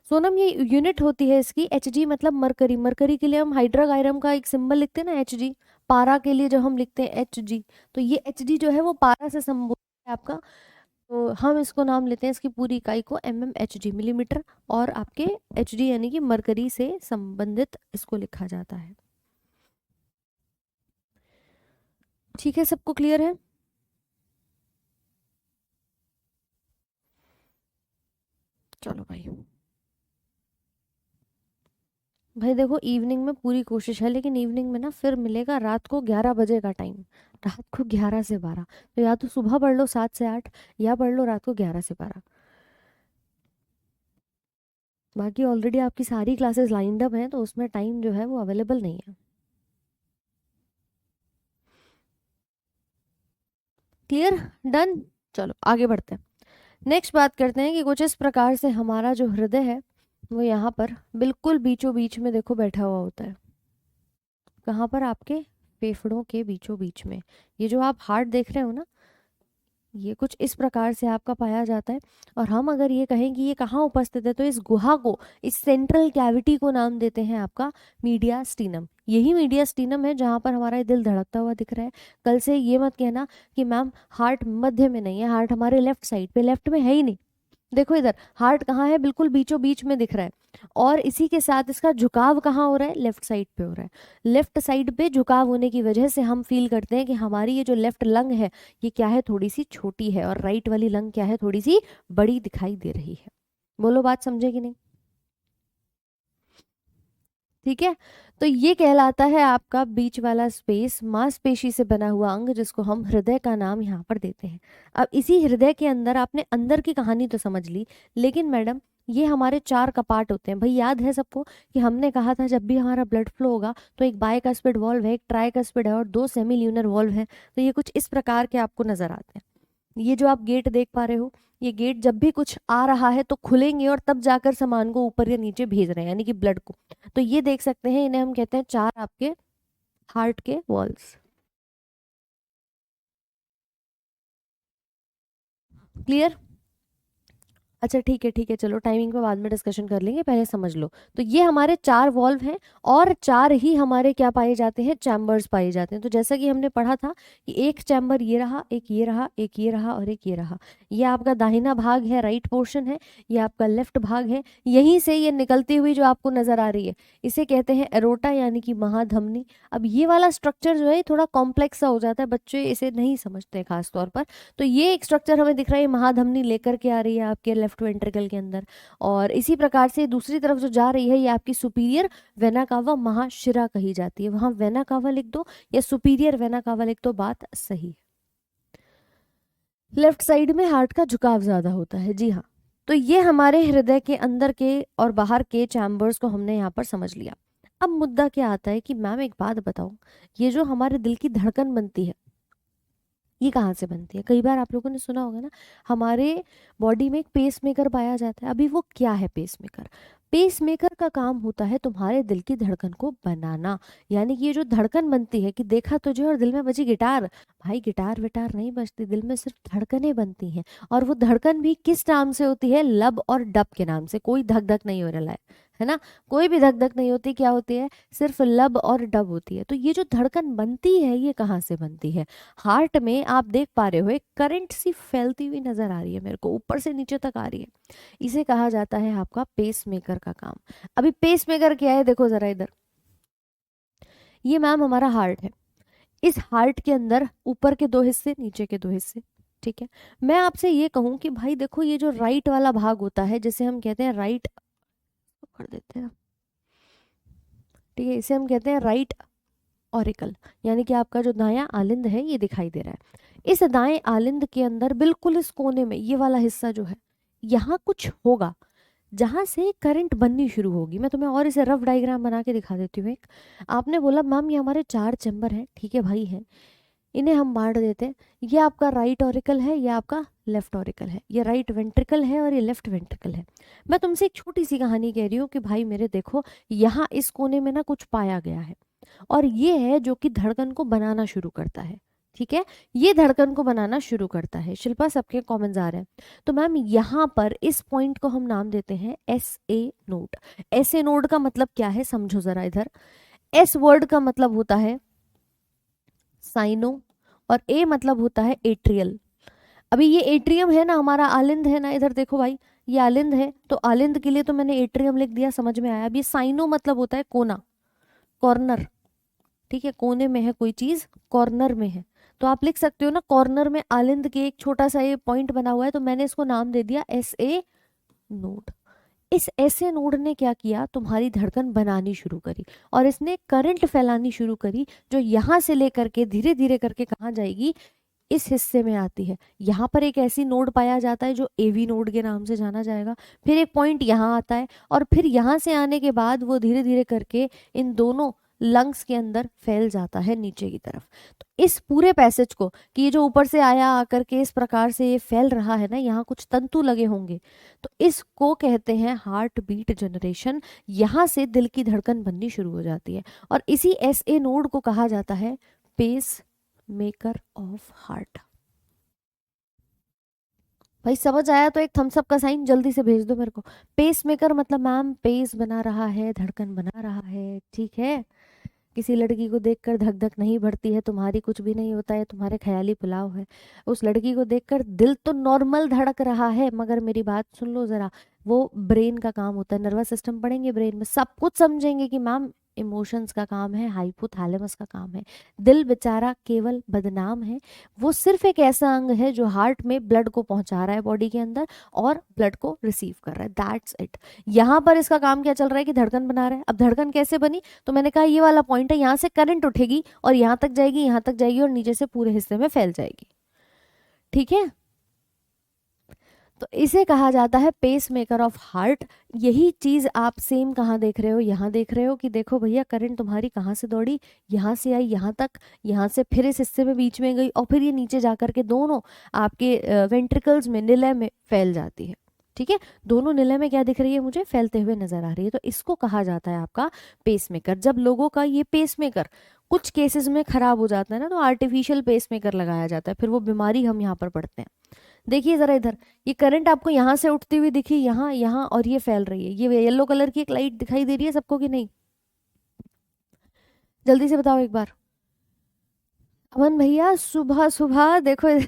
सोनम, ये यूनिट होती है इसकी Hg, मतलब मरकरी। मरकरी के लिए हम हाइड्रक आयरन का एक सिंबल लिखते हैं ना, Hg। पारा के लिए जब हम लिखते हैं Hg, तो ये Hg जो है वो पारा से संबोधित है आपका। तो हम इसको नाम लेते हैं, इसकी पूरी इकाई को mmHg, मिलीमीटर, और आपके Hg यानी कि मरकरी से संबंधित इसको लिखा जाता है। ठीक है, सबको क्लियर है? चलो भाई। भाई देखो, इवनिंग में पूरी कोशिश है, लेकिन इवनिंग में ना फिर मिलेगा रात को 11 बजे का टाइम। रात को 11 से 12, तो या तो सुबह पढ़ लो 7 से 8, या पढ़ लो रात को 11 से 12। बाकी ऑलरेडी आपकी सारी क्लासेस लाइंड अप हैं, तो उसमें टाइम जो है वो अवेलेबल नहीं है। क्लियर? डन? चलो आगे बढ़ते हैं। नेक्स्ट बात करते हैं कि कुछ इस प्रकार से हमारा जो हृदय है वो यहाँ पर बिल्कुल बीचों बीच में देखो बैठा हुआ होता है। कहाँ पर? आपके फेफड़ों के बीचों बीच में। ये जो आप हार्ट देख रहे हो ना, ये कुछ इस प्रकार से आपका पाया जाता है। और हम अगर ये कहें कि ये कहाँ उपस्थित है, तो इस गुहा को, इस सेंट्रल कैविटी को नाम देते हैं आपका मीडियास्टीनम। यही मीडियास्टीनम है जहाँ पर हमारा ये दिल धड़कता हुआ दिख रहा है। कल से ये मत कहना कि मैम हार्ट मध्य में नहीं है, हार्ट हमारे लेफ्ट साइड पे। लेफ्ट में है ही नहीं। देखो इधर हार्ट कहाँ है, बिल्कुल बीचों बीच में दिख रहा है। और इसी के साथ इसका झुकाव कहाँ हो रहा है? लेफ्ट साइड पे हो रहा है। लेफ्ट साइड पे झुकाव होने की वजह से हम फील करते हैं कि हमारी ये जो लेफ्ट लंग है ये क्या है, थोड़ी सी छोटी है, और राइट वाली लंग क्या है, थोड़ी सी बड़ी दिखाई दे रही है। बोलो बात समझे कि नहीं? ठीक है, तो ये कहलाता है आपका बीच वाला स्पेस मांसपेशी से बना हुआ अंग, जिसको हम हृदय का नाम यहाँ पर देते हैं। अब इसी हृदय के अंदर आपने अंदर की कहानी तो समझ ली, लेकिन मैडम ये हमारे 4 कपाट होते हैं भाई। याद है सबको कि हमने कहा था जब भी हमारा ब्लड फ्लो होगा तो एक बायकस्पिड वॉल्व है, एक ट्राइकस्पिड है और 2 सेमील्यूनर वॉल्व है। तो ये कुछ इस प्रकार के आपको नजर आते हैं। ये जो आप गेट देख पा रहे हो, ये गेट जब भी कुछ आ रहा है तो खुलेंगे और तब जाकर सामान को ऊपर या नीचे भेज रहे हैं, यानी कि ब्लड को। तो ये देख सकते हैं, इन्हें हम कहते हैं 4 आपके हार्ट के वॉल्व्स। क्लियर? अच्छा ठीक है चलो, टाइमिंग पे बाद में डिस्कशन कर लेंगे, पहले समझ लो। तो ये हमारे 4 वॉल्व हैं और 4 ही हमारे क्या पाए जाते हैं, चैम्बर्स पाए जाते हैं। तो जैसा कि हमने पढ़ा था कि एक चैम्बर ये रहा, एक ये रहा, एक ये रहा और एक ये रहा। ये आपका दाहिना भाग है, राइट पोर्शन है, ये आपका लेफ्ट भाग है। यहीं से ये निकलती हुई जो आपको नजर आ रही है, इसे कहते हैं एरोटा यानी कि महाधमनी। अब ये वाला स्ट्रक्चर जो है थोड़ा कॉम्प्लेक्स सा हो जाता है, बच्चे इसे नहीं समझते खास तौर पर। तो ये एक स्ट्रक्चर हमें दिख रहा है, महाधमनी लेकर के आ रही है आपके लेफ्ट वेंट्रिकल के अंदर। और इसी प्रकार से दूसरी तरफ जो जा रही है ये आपकी सुपीरियर वेना कावा महाशिरा कही जाती है। वहां वेना कावा लिख दो या सुपीरियर वेना कावा लिख दो, बात सही है। लेफ्ट साइड में हार्ट का झुकाव ज्यादा होता है, जी हाँ। तो ये हमारे हृदय के अंदर के और बाहर के चैम्बर्स को हमने यहाँ पर समझ लिया। अब मुद्दा क्या आता है कि मैम एक बात बताओ, ये जो हमारे दिल की धड़कन बनती है ये कहाँ से बनती है? कई बार आप लोगों ने सुना होगा ना, हमारे बॉडी में एक पेसमेकर पाया जाता है। अभी वो क्या है पेसमेकर? पेसमेकर का काम होता है तुम्हारे दिल की धड़कन को बनाना। यानी कि ये जो धड़कन बनती है कि देखा तुझे और दिल में बजी गिटार, भाई गिटार विटार नहीं बजती, दिल में सिर्फ धड़कनें बनती हैं। और वो धड़कन भी किस नाम से होती है? लब और डब के नाम से। कोई धक धक नहीं हो रहा है ना, कोई भी धक धक नहीं होती। क्या होती है? सिर्फ लब और डब होती है। तो ये जो धड़कन बनती है ये कहाँ से बनती है? हार्ट में आप देख पा रहे हो एक करंट सी फैलती हुई नजर आ रही है मेरे को, ऊपर से नीचे तक आ रही है। इसे कहा जाता है आपका पेसमेकर का काम। अभी पेसमेकर क्या है देखो जरा इधर। ये मैम हमारा हार्ट है। इस हार्ट के अंदर ऊपर के 2 हिस्से, नीचे के 2 हिस्से, ठीक है। मैं आपसे ये कहूं कि भाई देखो ये जो राइट वाला भाग होता है जिसे हम कहते हैं राइट, कर देते हैं, ठीक है, इसे हम कहते हैं राइट ऑरिकल, यानी कि आपका जो दायां आलिंद है ये दिखाई दे रहा है। इस दाएं आलिंद के अंदर बिल्कुल इस कोने में ये वाला हिस्सा जो है, यहाँ कुछ होगा जहां से करंट बननी शुरू होगी। मैं तुम्हें और इसे रफ डायग्राम बना के दिखा देती हूँ एक। आपने बोला मैम ये हमारे 4 चैम्बर हैं, ठीक है भाई है, इन्हें हम बांट देते हैं। ये आपका राइट ऑरिकल है, ये आपका लेफ्ट ऑरिकल है, ये राइट वेंट्रिकल है और ये लेफ्ट वेंट्रिकल है। मैं तुमसे एक छोटी सी कहानी कह रही हूँ कि भाई मेरे देखो यहाँ इस कोने में ना कुछ पाया गया है और ये है जो कि धड़कन को बनाना शुरू करता है, ठीक है। ये धड़कन को बनाना शुरू करता है। शिल्पा सबके कॉमन आ रहे हैं। तो मैम यहाँ पर इस पॉइंट को हम नाम देते हैं S A node. S A node का मतलब क्या है समझो जरा इधर। एस वर्ड का मतलब होता है साइनो और ए मतलब होता है एट्रियल। अभी ये एट्रियम है ना, हमारा आलिंद है ना, इधर देखो भाई ये आलिंद है, तो आलिंद के लिए तो मैंने एट्रियम लिख दिया, समझ में आया। अब ये साइनो मतलब होता है कोना, कॉर्नर, ठीक है, कोने में है कोई चीज, कॉर्नर में है। तो आप लिख सकते हो ना कॉर्नर में आलिंद के एक छोटा सा ये पॉइंट बना हुआ है, तो मैंने इसको नाम दे दिया एस ए नोड। इस ऐसे नोड ने क्या किया, तुम्हारी धड़कन बनानी शुरू करी और इसने करंट फैलानी शुरू करी, जो यहाँ से लेकर के धीरे धीरे करके कहाँ जाएगी, इस हिस्से में आती है। यहाँ पर एक ऐसी नोड पाया जाता है जो एवी नोड के नाम से जाना जाएगा। फिर एक पॉइंट यहाँ आता है और फिर यहाँ से आने के बाद वो धीरे धीरे करके इन दोनों लंग्स के अंदर फैल जाता है नीचे की तरफ। तो इस पूरे पैसेज को, कि ये जो ऊपर से आया आकर के इस प्रकार से ये फैल रहा है ना, यहाँ कुछ तंतु लगे होंगे, तो इसको कहते हैं हार्ट बीट जनरेशन। यहाँ से दिल की धड़कन बननी शुरू हो जाती है और इसी एस ए नोड को कहा जाता है पेस मेकर ऑफ हार्ट। भाई समझ आया तो एक थम्स अप का साइन जल्दी से भेज दो मेरे को। पेस मेकर मतलब मैम पेस बना रहा है, धड़कन बना रहा है, ठीक है। किसी लड़की को देखकर धक धक नहीं बढ़ती है तुम्हारी, कुछ भी नहीं होता है, तुम्हारे ख्याली पुलाव है। उस लड़की को देखकर दिल तो नॉर्मल धड़क रहा है, मगर मेरी बात सुन लो जरा, वो ब्रेन का काम होता है। नर्वस सिस्टम पढ़ेंगे, ब्रेन में सब कुछ समझेंगे कि मैम इमोशंस का काम है, हाइपोथैलेमस का काम है। दिल बेचारा केवल बदनाम है, वो सिर्फ एक ऐसा अंग है जो हार्ट में ब्लड को पहुंचा रहा है बॉडी के अंदर और ब्लड को रिसीव कर रहा है, दैट्स इट। यहाँ पर इसका काम क्या चल रहा है कि धड़कन बना रहा है। अब धड़कन कैसे बनी, तो मैंने कहा ये वाला पॉइंट है, यहाँ से करंट उठेगी और यहाँ तक जाएगी, यहाँ तक जाएगी और नीचे से पूरे हिस्से में फैल जाएगी, ठीक है। तो इसे कहा जाता है पेस मेकर ऑफ हार्ट। यही चीज आप सेम कहाँ देख रहे हो, यहाँ देख रहे हो कि देखो भैया करंट तुम्हारी कहाँ से दौड़ी, यहाँ से आई यहाँ तक, यहाँ से फिर इस हिस्से में बीच में गई और फिर ये नीचे जा करके दोनों आपके वेंट्रिकल्स में, निलय में फैल जाती है। ठीक है, दोनों निलय में क्या दिख रही है मुझे, फैलते हुए नजर आ रही है। तो इसको कहा जाता है आपका पेसमेकर। जब लोगों का ये पेसमेकर कुछ केसेस में खराब हो जाता है ना, तो आर्टिफिशियल पेसमेकर लगाया जाता है, फिर वो बीमारी हम यहाँ पर पढ़ते हैं। देखिए जरा इधर, ये करंट आपको यहाँ से उठती हुई दिखी, यहाँ यहाँ, और ये फैल रही है। ये येलो कलर की एक लाइट दिखाई दे रही है सबको कि नहीं, जल्दी से बताओ एक बार। अमन भैया सुबह सुबह देखो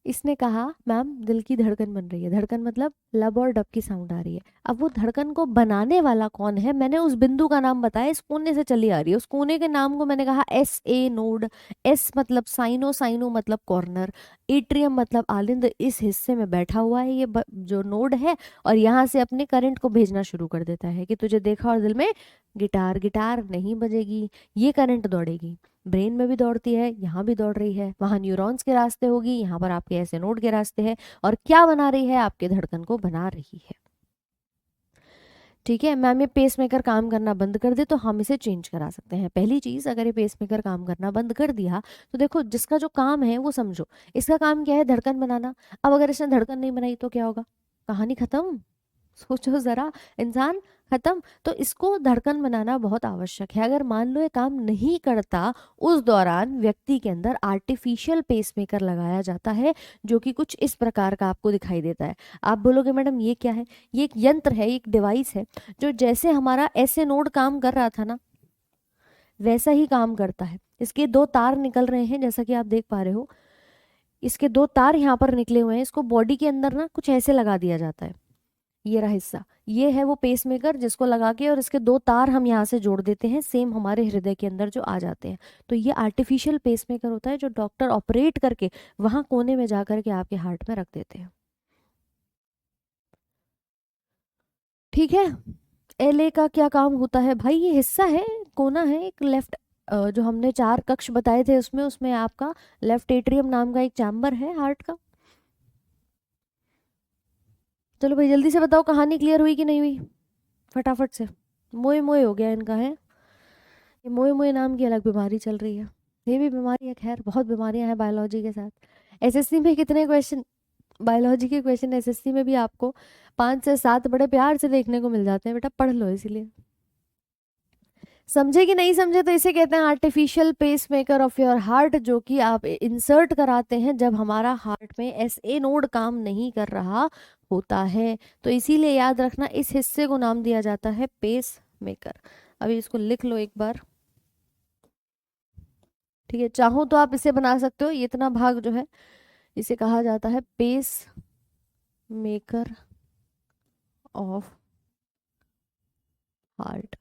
इसने कहा मैम दिल की धड़कन बन रही है। धड़कन मतलब लब और डब की साउंड आ रही है। अब वो धड़कन को बनाने वाला कौन है, मैंने उस बिंदु का नाम बताया, इस कोने से चली आ रही है, उस कोने के नाम को मैंने कहा एस ए नोड। एस मतलब साइनो, साइनो मतलब कॉर्नर, एट्रियम मतलब आलिंद। इस हिस्से में बैठा हुआ है ये जो नोड है, और यहाँ से अपने करंट को भेजना शुरू कर देता है कि तुझे देखा और दिल में गिटार, गिटार नहीं बजेगी, ये करंट दौड़ेगी। ब्रेन में भी दौड़ती है, यहाँ भी दौड़ रही है, वहां न्यूरॉन्स के रास्ते होगी, यहाँ पर आपके ऐसे नोड के रास्ते हैं, और क्या बना रही है, आपके धड़कन को बना रही है। ठीक है मैम, ये पेसमेकर काम करना बंद कर दे तो हम इसे चेंज करा सकते हैं। पहली चीज, अगर ये पेसमेकर काम करना बंद कर दिया तो देखो जिसका जो काम है वो समझो, इसका काम क्या है, धड़कन बनाना। अब अगर इसने धड़कन नहीं बनाई तो क्या होगा, कहानी खत्म। सोचो जरा, इंसान खत्म। तो इसको धड़कन बनाना बहुत आवश्यक है। अगर मान लो ये काम नहीं करता, उस दौरान व्यक्ति के अंदर आर्टिफिशियल पेसमेकर लगाया जाता है, जो कि कुछ इस प्रकार का आपको दिखाई देता है। आप बोलोगे मैडम ये क्या है, ये एक यंत्र है, एक डिवाइस है, जो जैसे हमारा ऐसे नोड काम कर रहा था ना, वैसा ही काम करता है। इसके दो तार निकल रहे हैं जैसा कि आप देख पा रहे हो, इसके दो तार यहाँ पर निकले हुए हैं। इसको बॉडी के अंदर ना कुछ ऐसे लगा दिया जाता है, ये रहा हिस्सा, ये है वो पेसमेकर जिसको लगा के, और इसके दो तार हम यहाँ से जोड़ देते हैं, सेम हमारे हृदय के अंदर जो आ जाते हैं। तो ये आर्टिफिशियल पेसमेकर होता है, जो डॉक्टर ऑपरेट करके वहां कोने में जा करके आपके हार्ट में रख देते हैं। ठीक है, एलए का क्या काम होता है भाई, ये हिस्सा है, कोना है, एक लेफ्ट, जो हमने चार कक्ष बताए थे उसमें उसमें आपका लेफ्ट एट्रियम नाम का एक चैम्बर है हार्ट का। चलो भाई जल्दी से बताओ, कहानी क्लियर हुई कि नहीं हुई, फटाफट से। मोए मोए हो गया इनका है, ये मोए मोए नाम की अलग बीमारी चल रही है। ये भी बीमारी है, खैर बहुत बीमारियां हैं बायोलॉजी के साथ। एसएससी में कितने क्वेश्चन, बायोलॉजी के क्वेश्चन एसएससी में भी आपको 5 से 7 बड़े प्यार से देखने को मिल जाते हैं, बेटा पढ़ लो इसीलिए। समझे कि नहीं समझे, तो इसे कहते हैं artificial pacemaker of your heart, जो कि आप इंसर्ट कराते हैं जब हमारा हार्ट में एसए नोड काम नहीं कर रहा होता है। तो इसीलिए याद रखना, इस हिस्से को नाम दिया जाता है पेस मेकर। अभी इसको लिख लो एक बार, ठीक है। चाहो तो आप इसे बना सकते हो, ये इतना भाग जो है इसे कहा जाता है pacemaker of heart.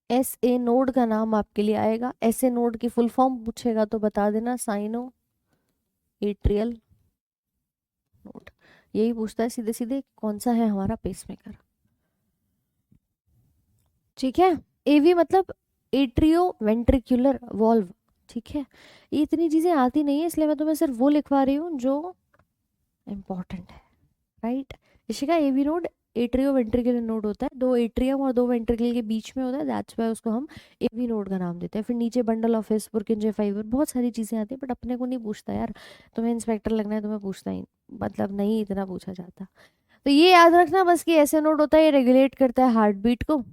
S A node का नाम आपके लिए आएगा, एस ए नोड की फुल फॉर्म पूछेगा तो बता देना, साइनो एट्रियल नोड। यही पूछता है सीधे सीधे, कौन सा है हमारा पेसमेकर। ठीक है, एवी मतलब एट्रियो वेंट्रिकुलर वॉल्व। ठीक है, ये इतनी चीजें आती नहीं है, इसलिए मैं तुम्हें सिर्फ वो लिखवा रही हूँ जो इम्पोर्टेंट है, राइट। इशिका AV node atrioventricular node होता है, दो एट्रियम और दो वेंट्रिकल के बीच में होता है, दैट्स वाई उसको हम एवी नोड का नाम देते हैं। फिर नीचे बंडल ऑफ हिस, पुरकिंजे फाइबर, बहुत सारी चीजें आती है, बट अपने को नहीं पूछता यार। तुम्हें इंस्पेक्टर लगना है, तुम्हें पूछता ही मतलब नहीं इतना पूछा जाता। तो ये याद रखना बस कि ऐसे नोड होता है, ये रेगुलेट करता है हार्ट बीट को,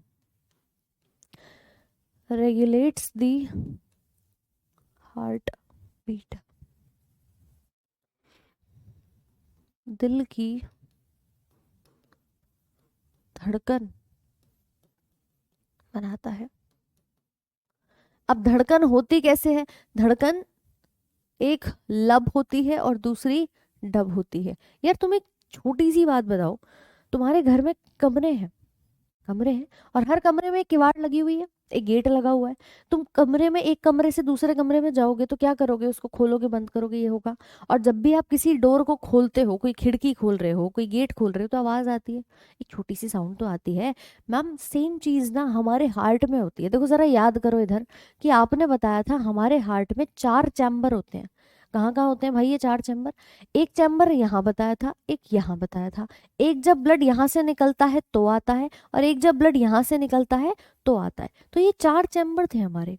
रेगुलेट्स दी हार्ट बीट, दिल की धड़कन बनाता है। अब धड़कन होती कैसे है, धड़कन एक लब होती है और दूसरी डब होती है। यार तुम एक छोटी सी बात बताओ, तुम्हारे घर में कमरे हैं और हर कमरे में एक किवाड़ लगी हुई है, एक गेट लगा हुआ है। तुम कमरे में, एक कमरे से दूसरे कमरे में जाओगे तो क्या करोगे, उसको खोलोगे बंद करोगे, ये होगा। और जब भी आप किसी डोर को खोलते हो, कोई खिड़की खोल रहे हो, कोई गेट खोल रहे हो, तो आवाज आती है, एक छोटी सी साउंड तो आती है। मैम सेम चीज ना हमारे हार्ट में होती है। देखो जरा याद करो इधर कि आपने बताया था हमारे हार्ट में 4 चैम्बर होते हैं। कहाँ कहाँ होते हैं भाई ये 4 चैम्बर? एक चैम्बर यहाँ बताया था, एक यहाँ बताया था। एक जब ब्लड यहाँ से निकलता है तो आता है, और एक जब ब्लड यहाँ से निकलता है तो आता है। तो ये 4 चैम्बर थे हमारे।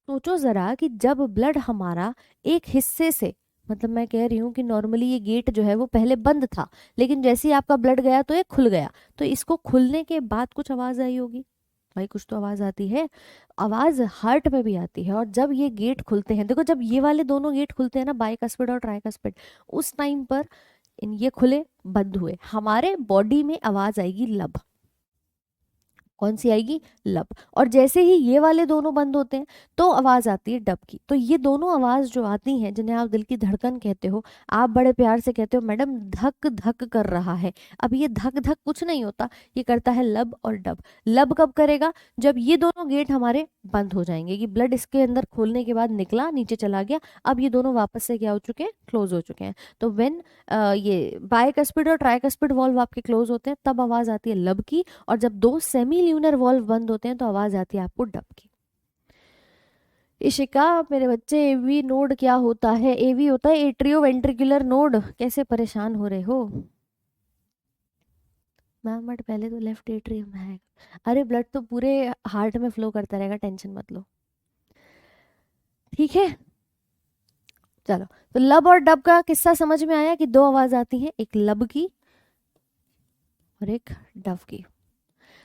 सोचो जरा कि जब ब्लड हमारा एक हिस्से से, मतलब मैं कह रही हूँ कि नॉर्मली ये गेट जो है वो पहले बंद था, लेकिन जैसे ही आपका ब्लड गया तो ये खुल गया, तो इसको खुलने के बाद कुछ आवाज आई होगी भाई, कुछ तो आवाज आती है। आवाज हार्ट में भी आती है। और जब ये गेट खुलते हैं, देखो जब ये वाले दोनों गेट खुलते हैं ना, बाइकस्पिड और ट्राइकस्पिड, उस टाइम पर इन ये खुले बंद हुए, हमारे बॉडी में आवाज आएगी लब। कौन सी आएगी? लब। और जैसे ही ये वाले दोनों बंद होते हैं तो आवाज आती है डब की। तो ये दोनों आवाज जो आती हैं, जिन्हें आप दिल की धड़कन कहते हो, आप बड़े प्यार से कहते हो मैडम धक धक कर रहा है। अब ये धक धक कुछ नहीं होता, ये करता है लब और डब। लब कब करेगा? जब ये दोनों गेट हमारे बंद हो जाएंगे, कि ब्लड इसके अंदर खोलने के बाद निकला, नीचे चला गया, अब ये दोनों वापस से क्या हो चुके हैं? क्लोज हो चुके हैं। तो व्हेन ये बाइकस्पिड और ट्राइकस्पिड वॉल्व आपके क्लोज होते हैं तब आवाज आती है लब की, और जब दो सेमी ल्यूनर वॉल्व बंद होते हैं तो आवाज आती है आपको डब की। इशिका मेरे बच्चे, एवी नोड क्या होता है? एवी होता है एट्रियो वेंट्रिकुलर नोड। कैसे परेशान हो रहे हो मैम? बट पहले तो लेफ्ट एट्रियम है। अरे ब्लड तो पूरे हार्ट में फ्लो करता रहेगा, टेंशन मत लो, ठीक है। चलो, तो लब और डब का किस्सा समझ में आया कि दो आवाज आती है, एक लब की और एक डब की।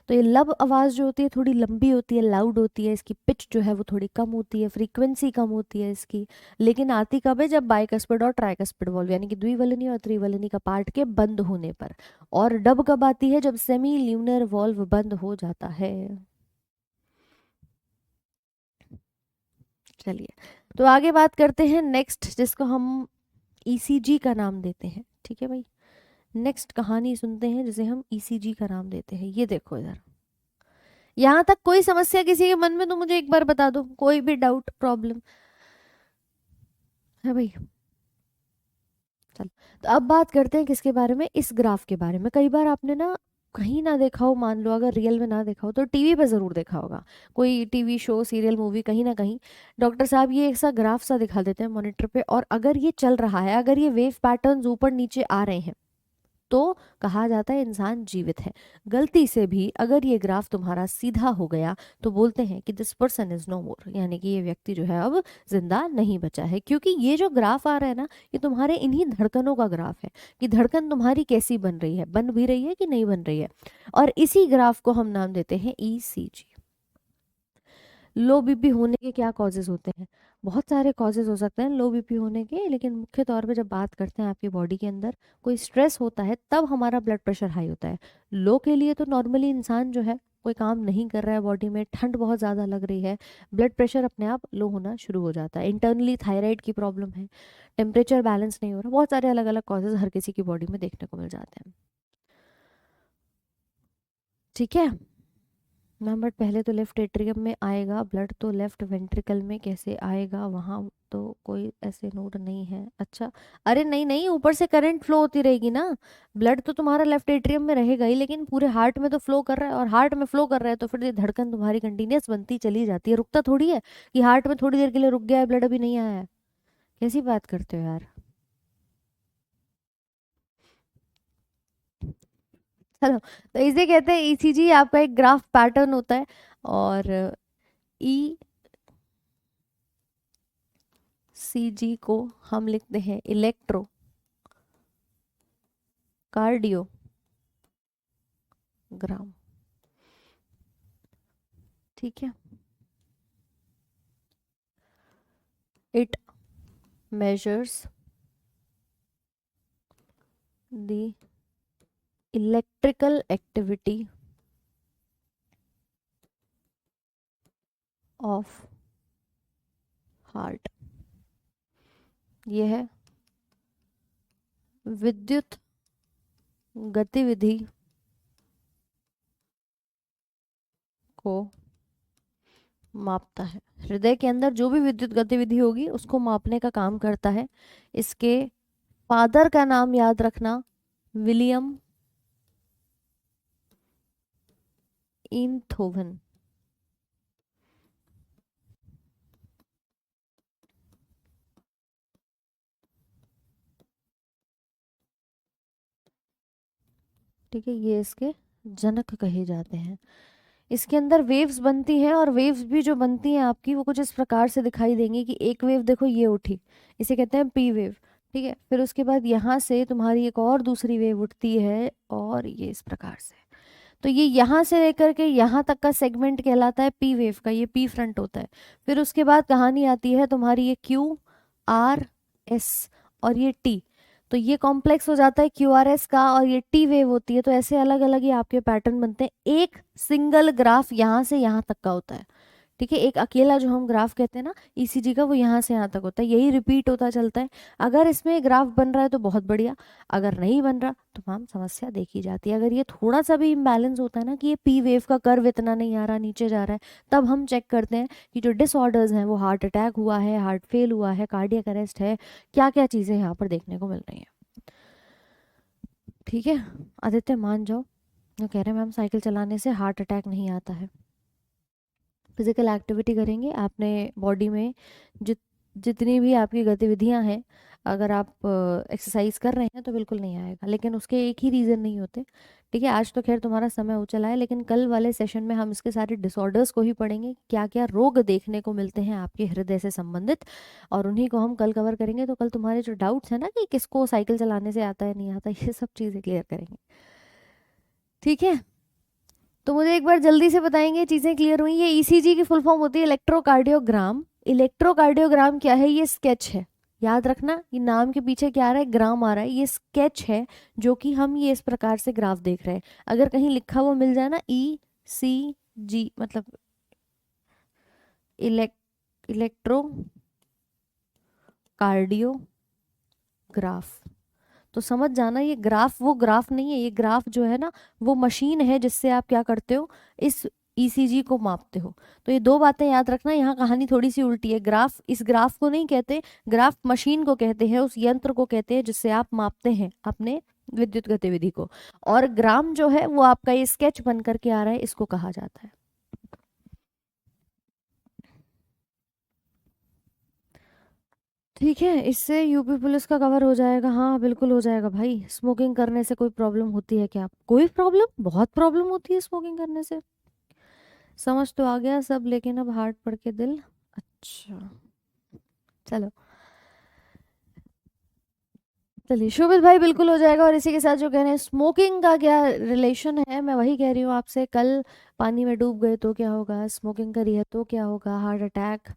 तो ये लब आवाज़ जो होती है थोड़ी लंबी होती है, लाउड होती है, इसकी पिच जो है वो थोड़ी कम होती है, फ्रीक्वेंसी कम होती है इसकी। लेकिन आती कब है? जब बाइकस्पिड और ट्राइकस्पिड वॉल्व यानी कि द्विवलनी और त्रिवलनी का पार्ट के बंद होने पर। और डब कब आती है? जब सेमी ल्यूनर वॉल्व बंद हो जाता है। चलिए, तो आगे बात करते हैं नेक्स्ट, जिसको हम ईसीजी का नाम देते हैं, ठीक है भाई। नेक्स्ट कहानी सुनते हैं जिसे हम ईसीजी का नाम देते हैं। ये देखो इधर, यहाँ तक कोई समस्या किसी के मन में तो मुझे एक बार बता दो, कोई भी डाउट प्रॉब्लम है भाई? चल, तो अब बात करते हैं किसके बारे में? इस ग्राफ के बारे में। कई बार आपने ना कहीं ना देखा हो, मान लो अगर रियल में ना देखा हो तो टीवी पे जरूर देखा होगा, कोई टीवी शो, सीरियल, मूवी, कहीं ना कहीं डॉक्टर साहब ये एक सा ग्राफ सा दिखा देते हैं मॉनिटर पे, और अगर ये चल रहा है, अगर ये वेव पैटर्न्स ऊपर नीचे आ रहे हैं तो कहा जाता है इंसान जीवित है। गलती से भी अगर ये ग्राफ तुम्हारा सीधा हो गया तो बोलते हैं कि दिस पर्सन इज नो मोर, यानी कि ये व्यक्ति जो है अब जिंदा नहीं बचा है। क्योंकि ये जो ग्राफ आ रहा है ना, ये तुम्हारे इन्हीं धड़कनों का ग्राफ है, कि धड़कन तुम्हारी कैसी बन रही है, बन भी रही है कि नहीं बन रही है। और इसी ग्राफ को हम नाम देते हैं ईसीजी। लो बीपी होने के क्या कॉजेज होते हैं? बहुत सारे कॉजेज हो सकते हैं लो बीपी होने के, लेकिन मुख्य तौर पे जब बात करते हैं आपकी बॉडी के अंदर कोई स्ट्रेस होता है तब हमारा ब्लड प्रेशर हाई होता है। लो के लिए तो नॉर्मली इंसान जो है कोई काम नहीं कर रहा है, बॉडी में ठंड बहुत ज़्यादा लग रही है, ब्लड प्रेशर अपने आप लो होना शुरू हो जाता है। इंटरनली थायराइड की प्रॉब्लम है, टेम्परेचर बैलेंस नहीं हो रहा, बहुत सारे अलग अलग कॉजेज हर किसी की बॉडी में देखने को मिल जाते हैं, ठीक है मैम। बट पहले तो लेफ्ट एट्रियम में आएगा ब्लड, तो लेफ्ट वेंट्रिकल में कैसे आएगा? वहाँ तो कोई ऐसे नोड नहीं है। अच्छा, अरे नहीं नहीं, ऊपर से करंट फ्लो होती रहेगी ना। ब्लड तो तुम्हारा लेफ्ट एट्रियम में रहेगा ही, लेकिन पूरे हार्ट में तो फ्लो कर रहा है, और हार्ट में फ्लो कर रहा है तो फिर ये धड़कन तुम्हारी कंटिन्यूस बनती चली जाती है, रुकता थोड़ी है कि हार्ट में थोड़ी देर के लिए रुक गया है, ब्लड अभी नहीं आया है। कैसी बात करते हो यार? चलो, तो इसे कहते हैं ईसीजी। आपका एक ग्राफ पैटर्न होता है, और ई सीजी को हम लिखते हैं इलेक्ट्रो कार्डियोग्राम, ठीक है। It measures the electrical activity of heart। ये है विद्युत गतिविधि को मापता है। हृदय के अंदर जो भी विद्युत गतिविधि होगी उसको मापने का काम करता है। इसके फादर का नाम याद रखना, विलियम ईंथोवन। ठीक है, ये इसके जनक कहे जाते हैं। इसके अंदर वेव्स बनती हैं, और वेव्स भी जो बनती हैं आपकी वो कुछ इस प्रकार से दिखाई देंगी कि एक वेव देखो ये उठी, इसे कहते हैं पी वेव। ठीक है, फिर उसके बाद यहाँ से तुम्हारी एक और दूसरी वेव उठती है, और ये इस प्रकार से। तो ये यहाँ से लेकर के यहाँ तक का सेगमेंट कहलाता है पी वेव का, ये पी फ्रंट होता है। फिर उसके बाद कहानी आती है तुम्हारी ये क्यू आर एस और ये टी। तो ये कॉम्प्लेक्स हो जाता है क्यू आर एस का, और ये टी वेव होती है। तो ऐसे अलग अलग ही आपके पैटर्न बनते हैं। एक सिंगल ग्राफ यहाँ से यहाँ तक का होता है। ठीक है, एक अकेला जो हम ग्राफ कहते हैं ना ईसीजी का, वो यहाँ से यहाँ तक होता है, यही रिपीट होता चलता है। अगर इसमें ग्राफ बन रहा है तो बहुत बढ़िया, अगर नहीं बन रहा तो मैम समस्या देखी जाती है। अगर ये थोड़ा सा भी इम्बैलेंस होता है ना कि ये पी वेव का कर्व इतना नहीं आ रहा, नीचे जा रहा है, तब हम चेक करते हैं कि जो डिसऑर्डर्स हैं वो हार्ट अटैक हुआ है, हार्ट फेल हुआ है, कार्डियक अरेस्ट है, क्या क्या चीज़ें यहाँ पर देखने को मिल रही हैं। ठीक है, आदित्य मान जाओ, वो कह रहे हैं मैम साइकिल चलाने से हार्ट अटैक नहीं आता है। फिजिकल एक्टिविटी करेंगे आपने, बॉडी में जितनी भी आपकी गतिविधियां हैं, अगर आप एक्सरसाइज कर रहे हैं तो बिल्कुल नहीं आएगा। लेकिन उसके एक ही रीज़न नहीं होते। ठीक है, आज तो खैर तुम्हारा समय हो चला है, लेकिन कल वाले सेशन में हम इसके सारे डिसऑर्डर्स को ही पढ़ेंगे, क्या क्या रोग देखने को मिलते हैं आपके हृदय से संबंधित, और उन्हीं को हम कल कवर करेंगे। तो कल तुम्हारे जो डाउट्स हैं ना कि किसको साइकिल चलाने से आता है नहीं आता, ये सब चीज़ें क्लियर करेंगे। ठीक है, तो मुझे एक बार जल्दी से बताएंगे चीज़ें क्लियर हुई। ये ईसीजी की फुल फॉर्म होती है इलेक्ट्रोकार्डियोग्राम। इलेक्ट्रोकार्डियोग्राम क्या है? ये स्केच है, याद रखना, ये नाम के पीछे क्या आ रहा है, ग्राम आ रहा है, ये स्केच है जो कि हम ये इस प्रकार से ग्राफ देख रहे हैं। अगर कहीं लिखा हुआ मिल जाए ना ECG मतलब इलेक्ट्रो कार्डियोग्राफ, तो समझ जाना ये ग्राफ वो ग्राफ नहीं है। ये ग्राफ जो है ना वो मशीन है जिससे आप क्या करते हो, इस ईसीजी को मापते हो। तो ये दो बातें याद रखना। यहाँ कहानी थोड़ी सी उल्टी है। ग्राफ, इस ग्राफ को नहीं कहते, ग्राफ मशीन को कहते हैं, उस यंत्र को कहते हैं जिससे आप मापते हैं अपने विद्युत गतिविधि को। और ग्राम जो है वो आपका ये स्केच बन करके आ रहा है, इसको कहा जाता है। ठीक है, इससे यूपी पुलिस का कवर हो जाएगा। हाँ बिल्कुल हो जाएगा भाई। स्मोकिंग करने से कोई प्रॉब्लम होती है क्या? कोई प्रॉब्लम? बहुत प्रॉब्लम होती है स्मोकिंग करने से। समझ तो आ गया सब, लेकिन अब हार्ट पढ़ के दिल। अच्छा चलो, चलिए शोभित भाई बिल्कुल हो जाएगा। और इसी के साथ जो कह रहे हैं स्मोकिंग का क्या रिलेशन है, मैं वही कह रही हूँ आपसे, कल पानी में डूब गए तो क्या होगा, स्मोकिंग करी है तो क्या होगा, heart attack,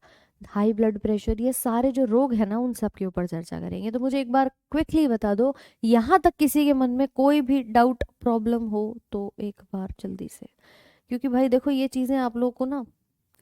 high blood pressure, ये सारे जो रोग है ना उन सब के ऊपर चर्चा करेंगे। तो मुझे एक बार क्विकली बता दो, यहाँ तक किसी के मन में कोई भी डाउट प्रॉब्लम हो तो एक बार जल्दी से, क्योंकि भाई देखो ये चीज़ें आप लोगों को ना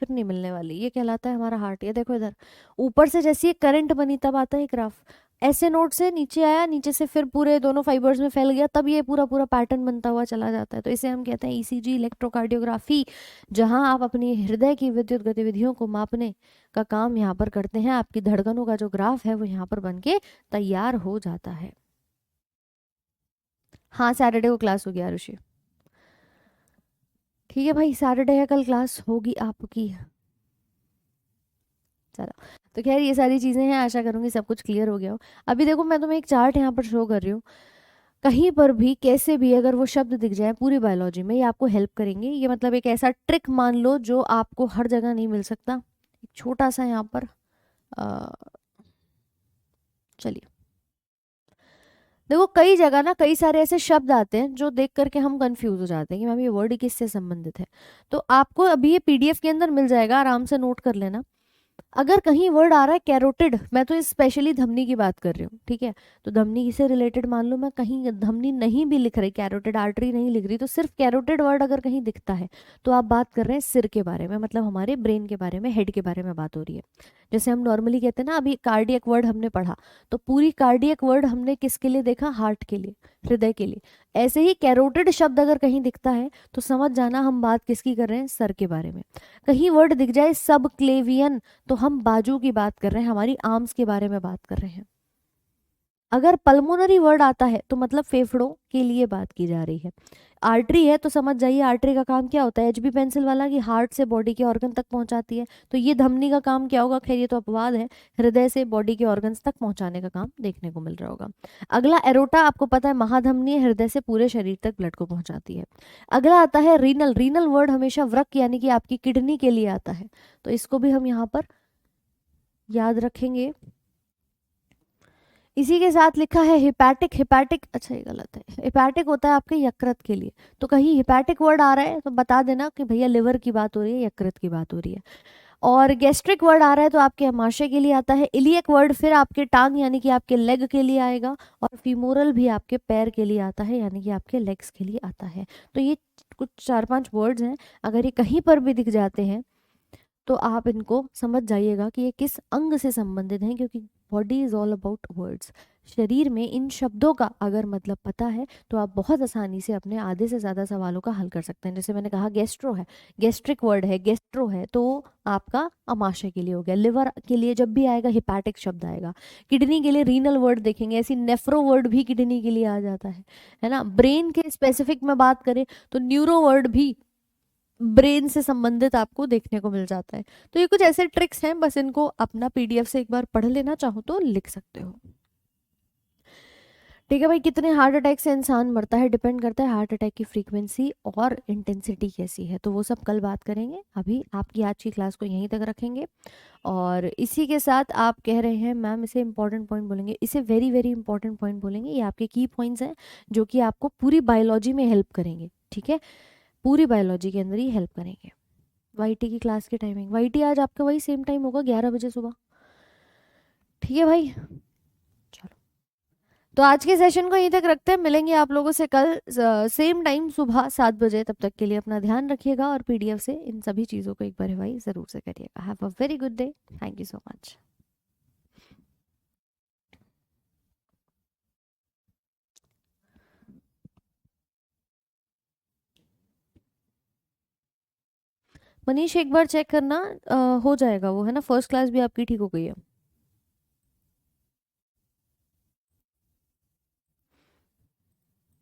फिर नहीं मिलने वाली। ये कहलाता है हमारा हार्ट। ये देखो इधर ऊपर से जैसे ये करंट बनी तब आता है ग्राफ, ऐसे नोट से नीचे आया, नीचे से फिर पूरे दोनों फाइबर्स में फैल गया, तब ये पूरा पूरा पैटर्न बनता हुआ चला जाता है। तो इसे हम कहते हैं ईसीजी, इलेक्ट्रोकार्डियोग्राफी, जहां आप अपनी हृदय की विद्युत गतिविधियों को मापने का काम यहाँ पर करते हैं। आपकी धड़कनों का जो ग्राफ है वो यहाँ पर बन के तैयार हो जाता है। हाँ सैटरडे को क्लास होगी आरुषि। ठीक है भाई, सैटरडे है कल, क्लास होगी आपकी। चलो, तो खैर ये सारी चीज़ें हैं, आशा करूंगी सब कुछ क्लियर हो गया हो। अभी देखो मैं तुम्हें एक चार्ट यहाँ पर शो कर रही हूँ। कहीं पर भी कैसे भी अगर वो शब्द दिख जाए पूरी बायोलॉजी में, ये आपको हेल्प करेंगे। ये मतलब एक ऐसा ट्रिक मान लो जो आपको हर जगह नहीं मिल सकता। एक छोटा सा यहाँ पर चलिए देखो, कई जगह ना कई सारे ऐसे शब्द आते हैं जो देख करके हम कंफ्यूज हो जाते हैं कि मैम ये वर्ड किससे संबंधित है। तो आपको अभी ये पीडीएफ के अंदर मिल जाएगा, आराम से नोट कर लेना। अगर कहीं वर्ड आ रहा है कैरोटिड, मैं तो स्पेशली धमनी की बात कर रही हूँ, ठीक है, तो धमनी से रिलेटेड मान लो मैं कहीं धमनी नहीं भी लिख रही, कैरोटिड आर्टरी नहीं लिख रही, तो सिर्फ कैरोटिड वर्ड अगर कहीं दिखता है तो आप बात कर रहे हैं सिर के बारे में, मतलब हमारे ब्रेन के बारे में, हेड के बारे में बात हो रही है। जैसे हम नॉर्मली कहते हैं ना, अभी कार्डियक वर्ड हमने पढ़ा, तो पूरी कार्डियक वर्ड हमने किसके लिए देखा, हार्ट के लिए, हृदय के लिए। ऐसे ही कैरोटिड शब्द अगर कहीं दिखता है तो समझ जाना हम बात किसकी कर रहे हैं, सर के बारे में। कहीं वर्ड दिख जाए सब क्लेवियन, तो हम बाजू की बात कर रहे हैं, हमारी आर्म्स के बारे में बात कर रहे हैं। अगर पल्मोनरी वर्ड आता है तो मतलब फेफड़ों के लिए बात की जा रही है। आर्टरी है तो समझ जाइए आर्टरी का काम क्या होता है, एचबी पेंसिल वाला, कि हार्ट से बॉडी के ऑर्गन तक पहुंचाती है। तो ये धमनी का काम क्या होगा, खैर ये तो अपवाद है, हृदय से बॉडी के ऑर्गन्स तक पहुंचाने का काम देखने को मिल रहा होगा। अगला एरोटा, आपको पता है महाधमनी है, हृदय से पूरे शरीर तक ब्लड को पहुंचाती है। अगला आता है रीनल। रीनल वर्ड हमेशा वृक्क यानी कि आपकी किडनी के लिए आता है, तो इसको भी हम यहाँ पर याद रखेंगे। इसी के साथ लिखा है हिपैटिक। हिपैटिक, अच्छा ये गलत है, हिपैटिक होता है आपके यकृत के लिए। तो कहीं हिपैटिक वर्ड आ रहा है तो बता देना कि भैया लिवर की बात हो रही है, यकृत की बात हो रही है। और गैस्ट्रिक वर्ड आ रहा है तो आपके आमाशय के लिए आता है। इलियक वर्ड फिर आपके टांग यानी कि आपके लेग के लिए आएगा। और फीमोरल भी आपके पैर के लिए आता है यानी कि आपके लेग्स के लिए आता है। तो ये कुछ 4-5 वर्ड्स हैं, अगर ये कहीं पर भी दिख जाते हैं तो आप इनको समझ जाइएगा कि ये किस अंग से संबंधित हैं, क्योंकि body is all about words. शरीर में इन शब्दों का अगर मतलब पता है तो आप बहुत आसानी से अपने आधे से ज़्यादा सवालों का हल कर सकते हैं। जैसे मैंने कहा गैस्ट्रो है, गैस्ट्रिक वर्ड है, गैस्ट्रो है तो आपका आमाशय के लिए हो गया। लिवर के लिए जब भी आएगा हिपैटिक शब्द आएगा। किडनी के लिए रीनल वर्ड देखेंगे, ऐसी नेफ्रो वर्ड भी किडनी के लिए आ जाता है ना। ब्रेन के स्पेसिफिक में बात करें तो न्यूरो वर्ड भी ब्रेन से संबंधित आपको देखने को मिल जाता है। तो ये कुछ ऐसे ट्रिक्स हैं, बस इनको अपना पीडीएफ से एक बार पढ़ लेना चाहो तो लिख सकते हो। ठीक है भाई, कितने हार्ट अटैक से इंसान मरता है डिपेंड करता है हार्ट अटैक की फ्रीक्वेंसी और इंटेंसिटी कैसी है, तो वो सब कल बात करेंगे। अभी आपकी आज की क्लास को यहीं तक रखेंगे। और इसी के साथ आप कह रहे हैं मैम इसे इंपॉर्टेंट पॉइंट बोलेंगे, इसे वेरी वेरी इंपॉर्टेंट पॉइंट बोलेंगे। ये आपके की पॉइंट्स हैं जो कि आपको पूरी बायोलॉजी में हेल्प करेंगे। ठीक है, पूरी बायोलॉजी के अंदर ही हेल्प करेंगे। वाईटी की क्लास की टाइमिंग, वाईटी आज आपका वही सेम टाइम होगा 11 बजे सुबह। ठीक है भाई, चलो तो आज के सेशन को यहीं तक रखते हैं। मिलेंगे आप लोगों से कल सेम टाइम सुबह 7 बजे। तब तक के लिए अपना ध्यान रखिएगा और पीडीएफ से इन सभी चीज़ों को एक बार रिवाइज ज़रूर से करिएगा। Have a very good day, thank you so much. Manish एक बार चेक करना, हो जाएगा वो, है ना। फर्स्ट क्लास भी आपकी ठीक हो गई है।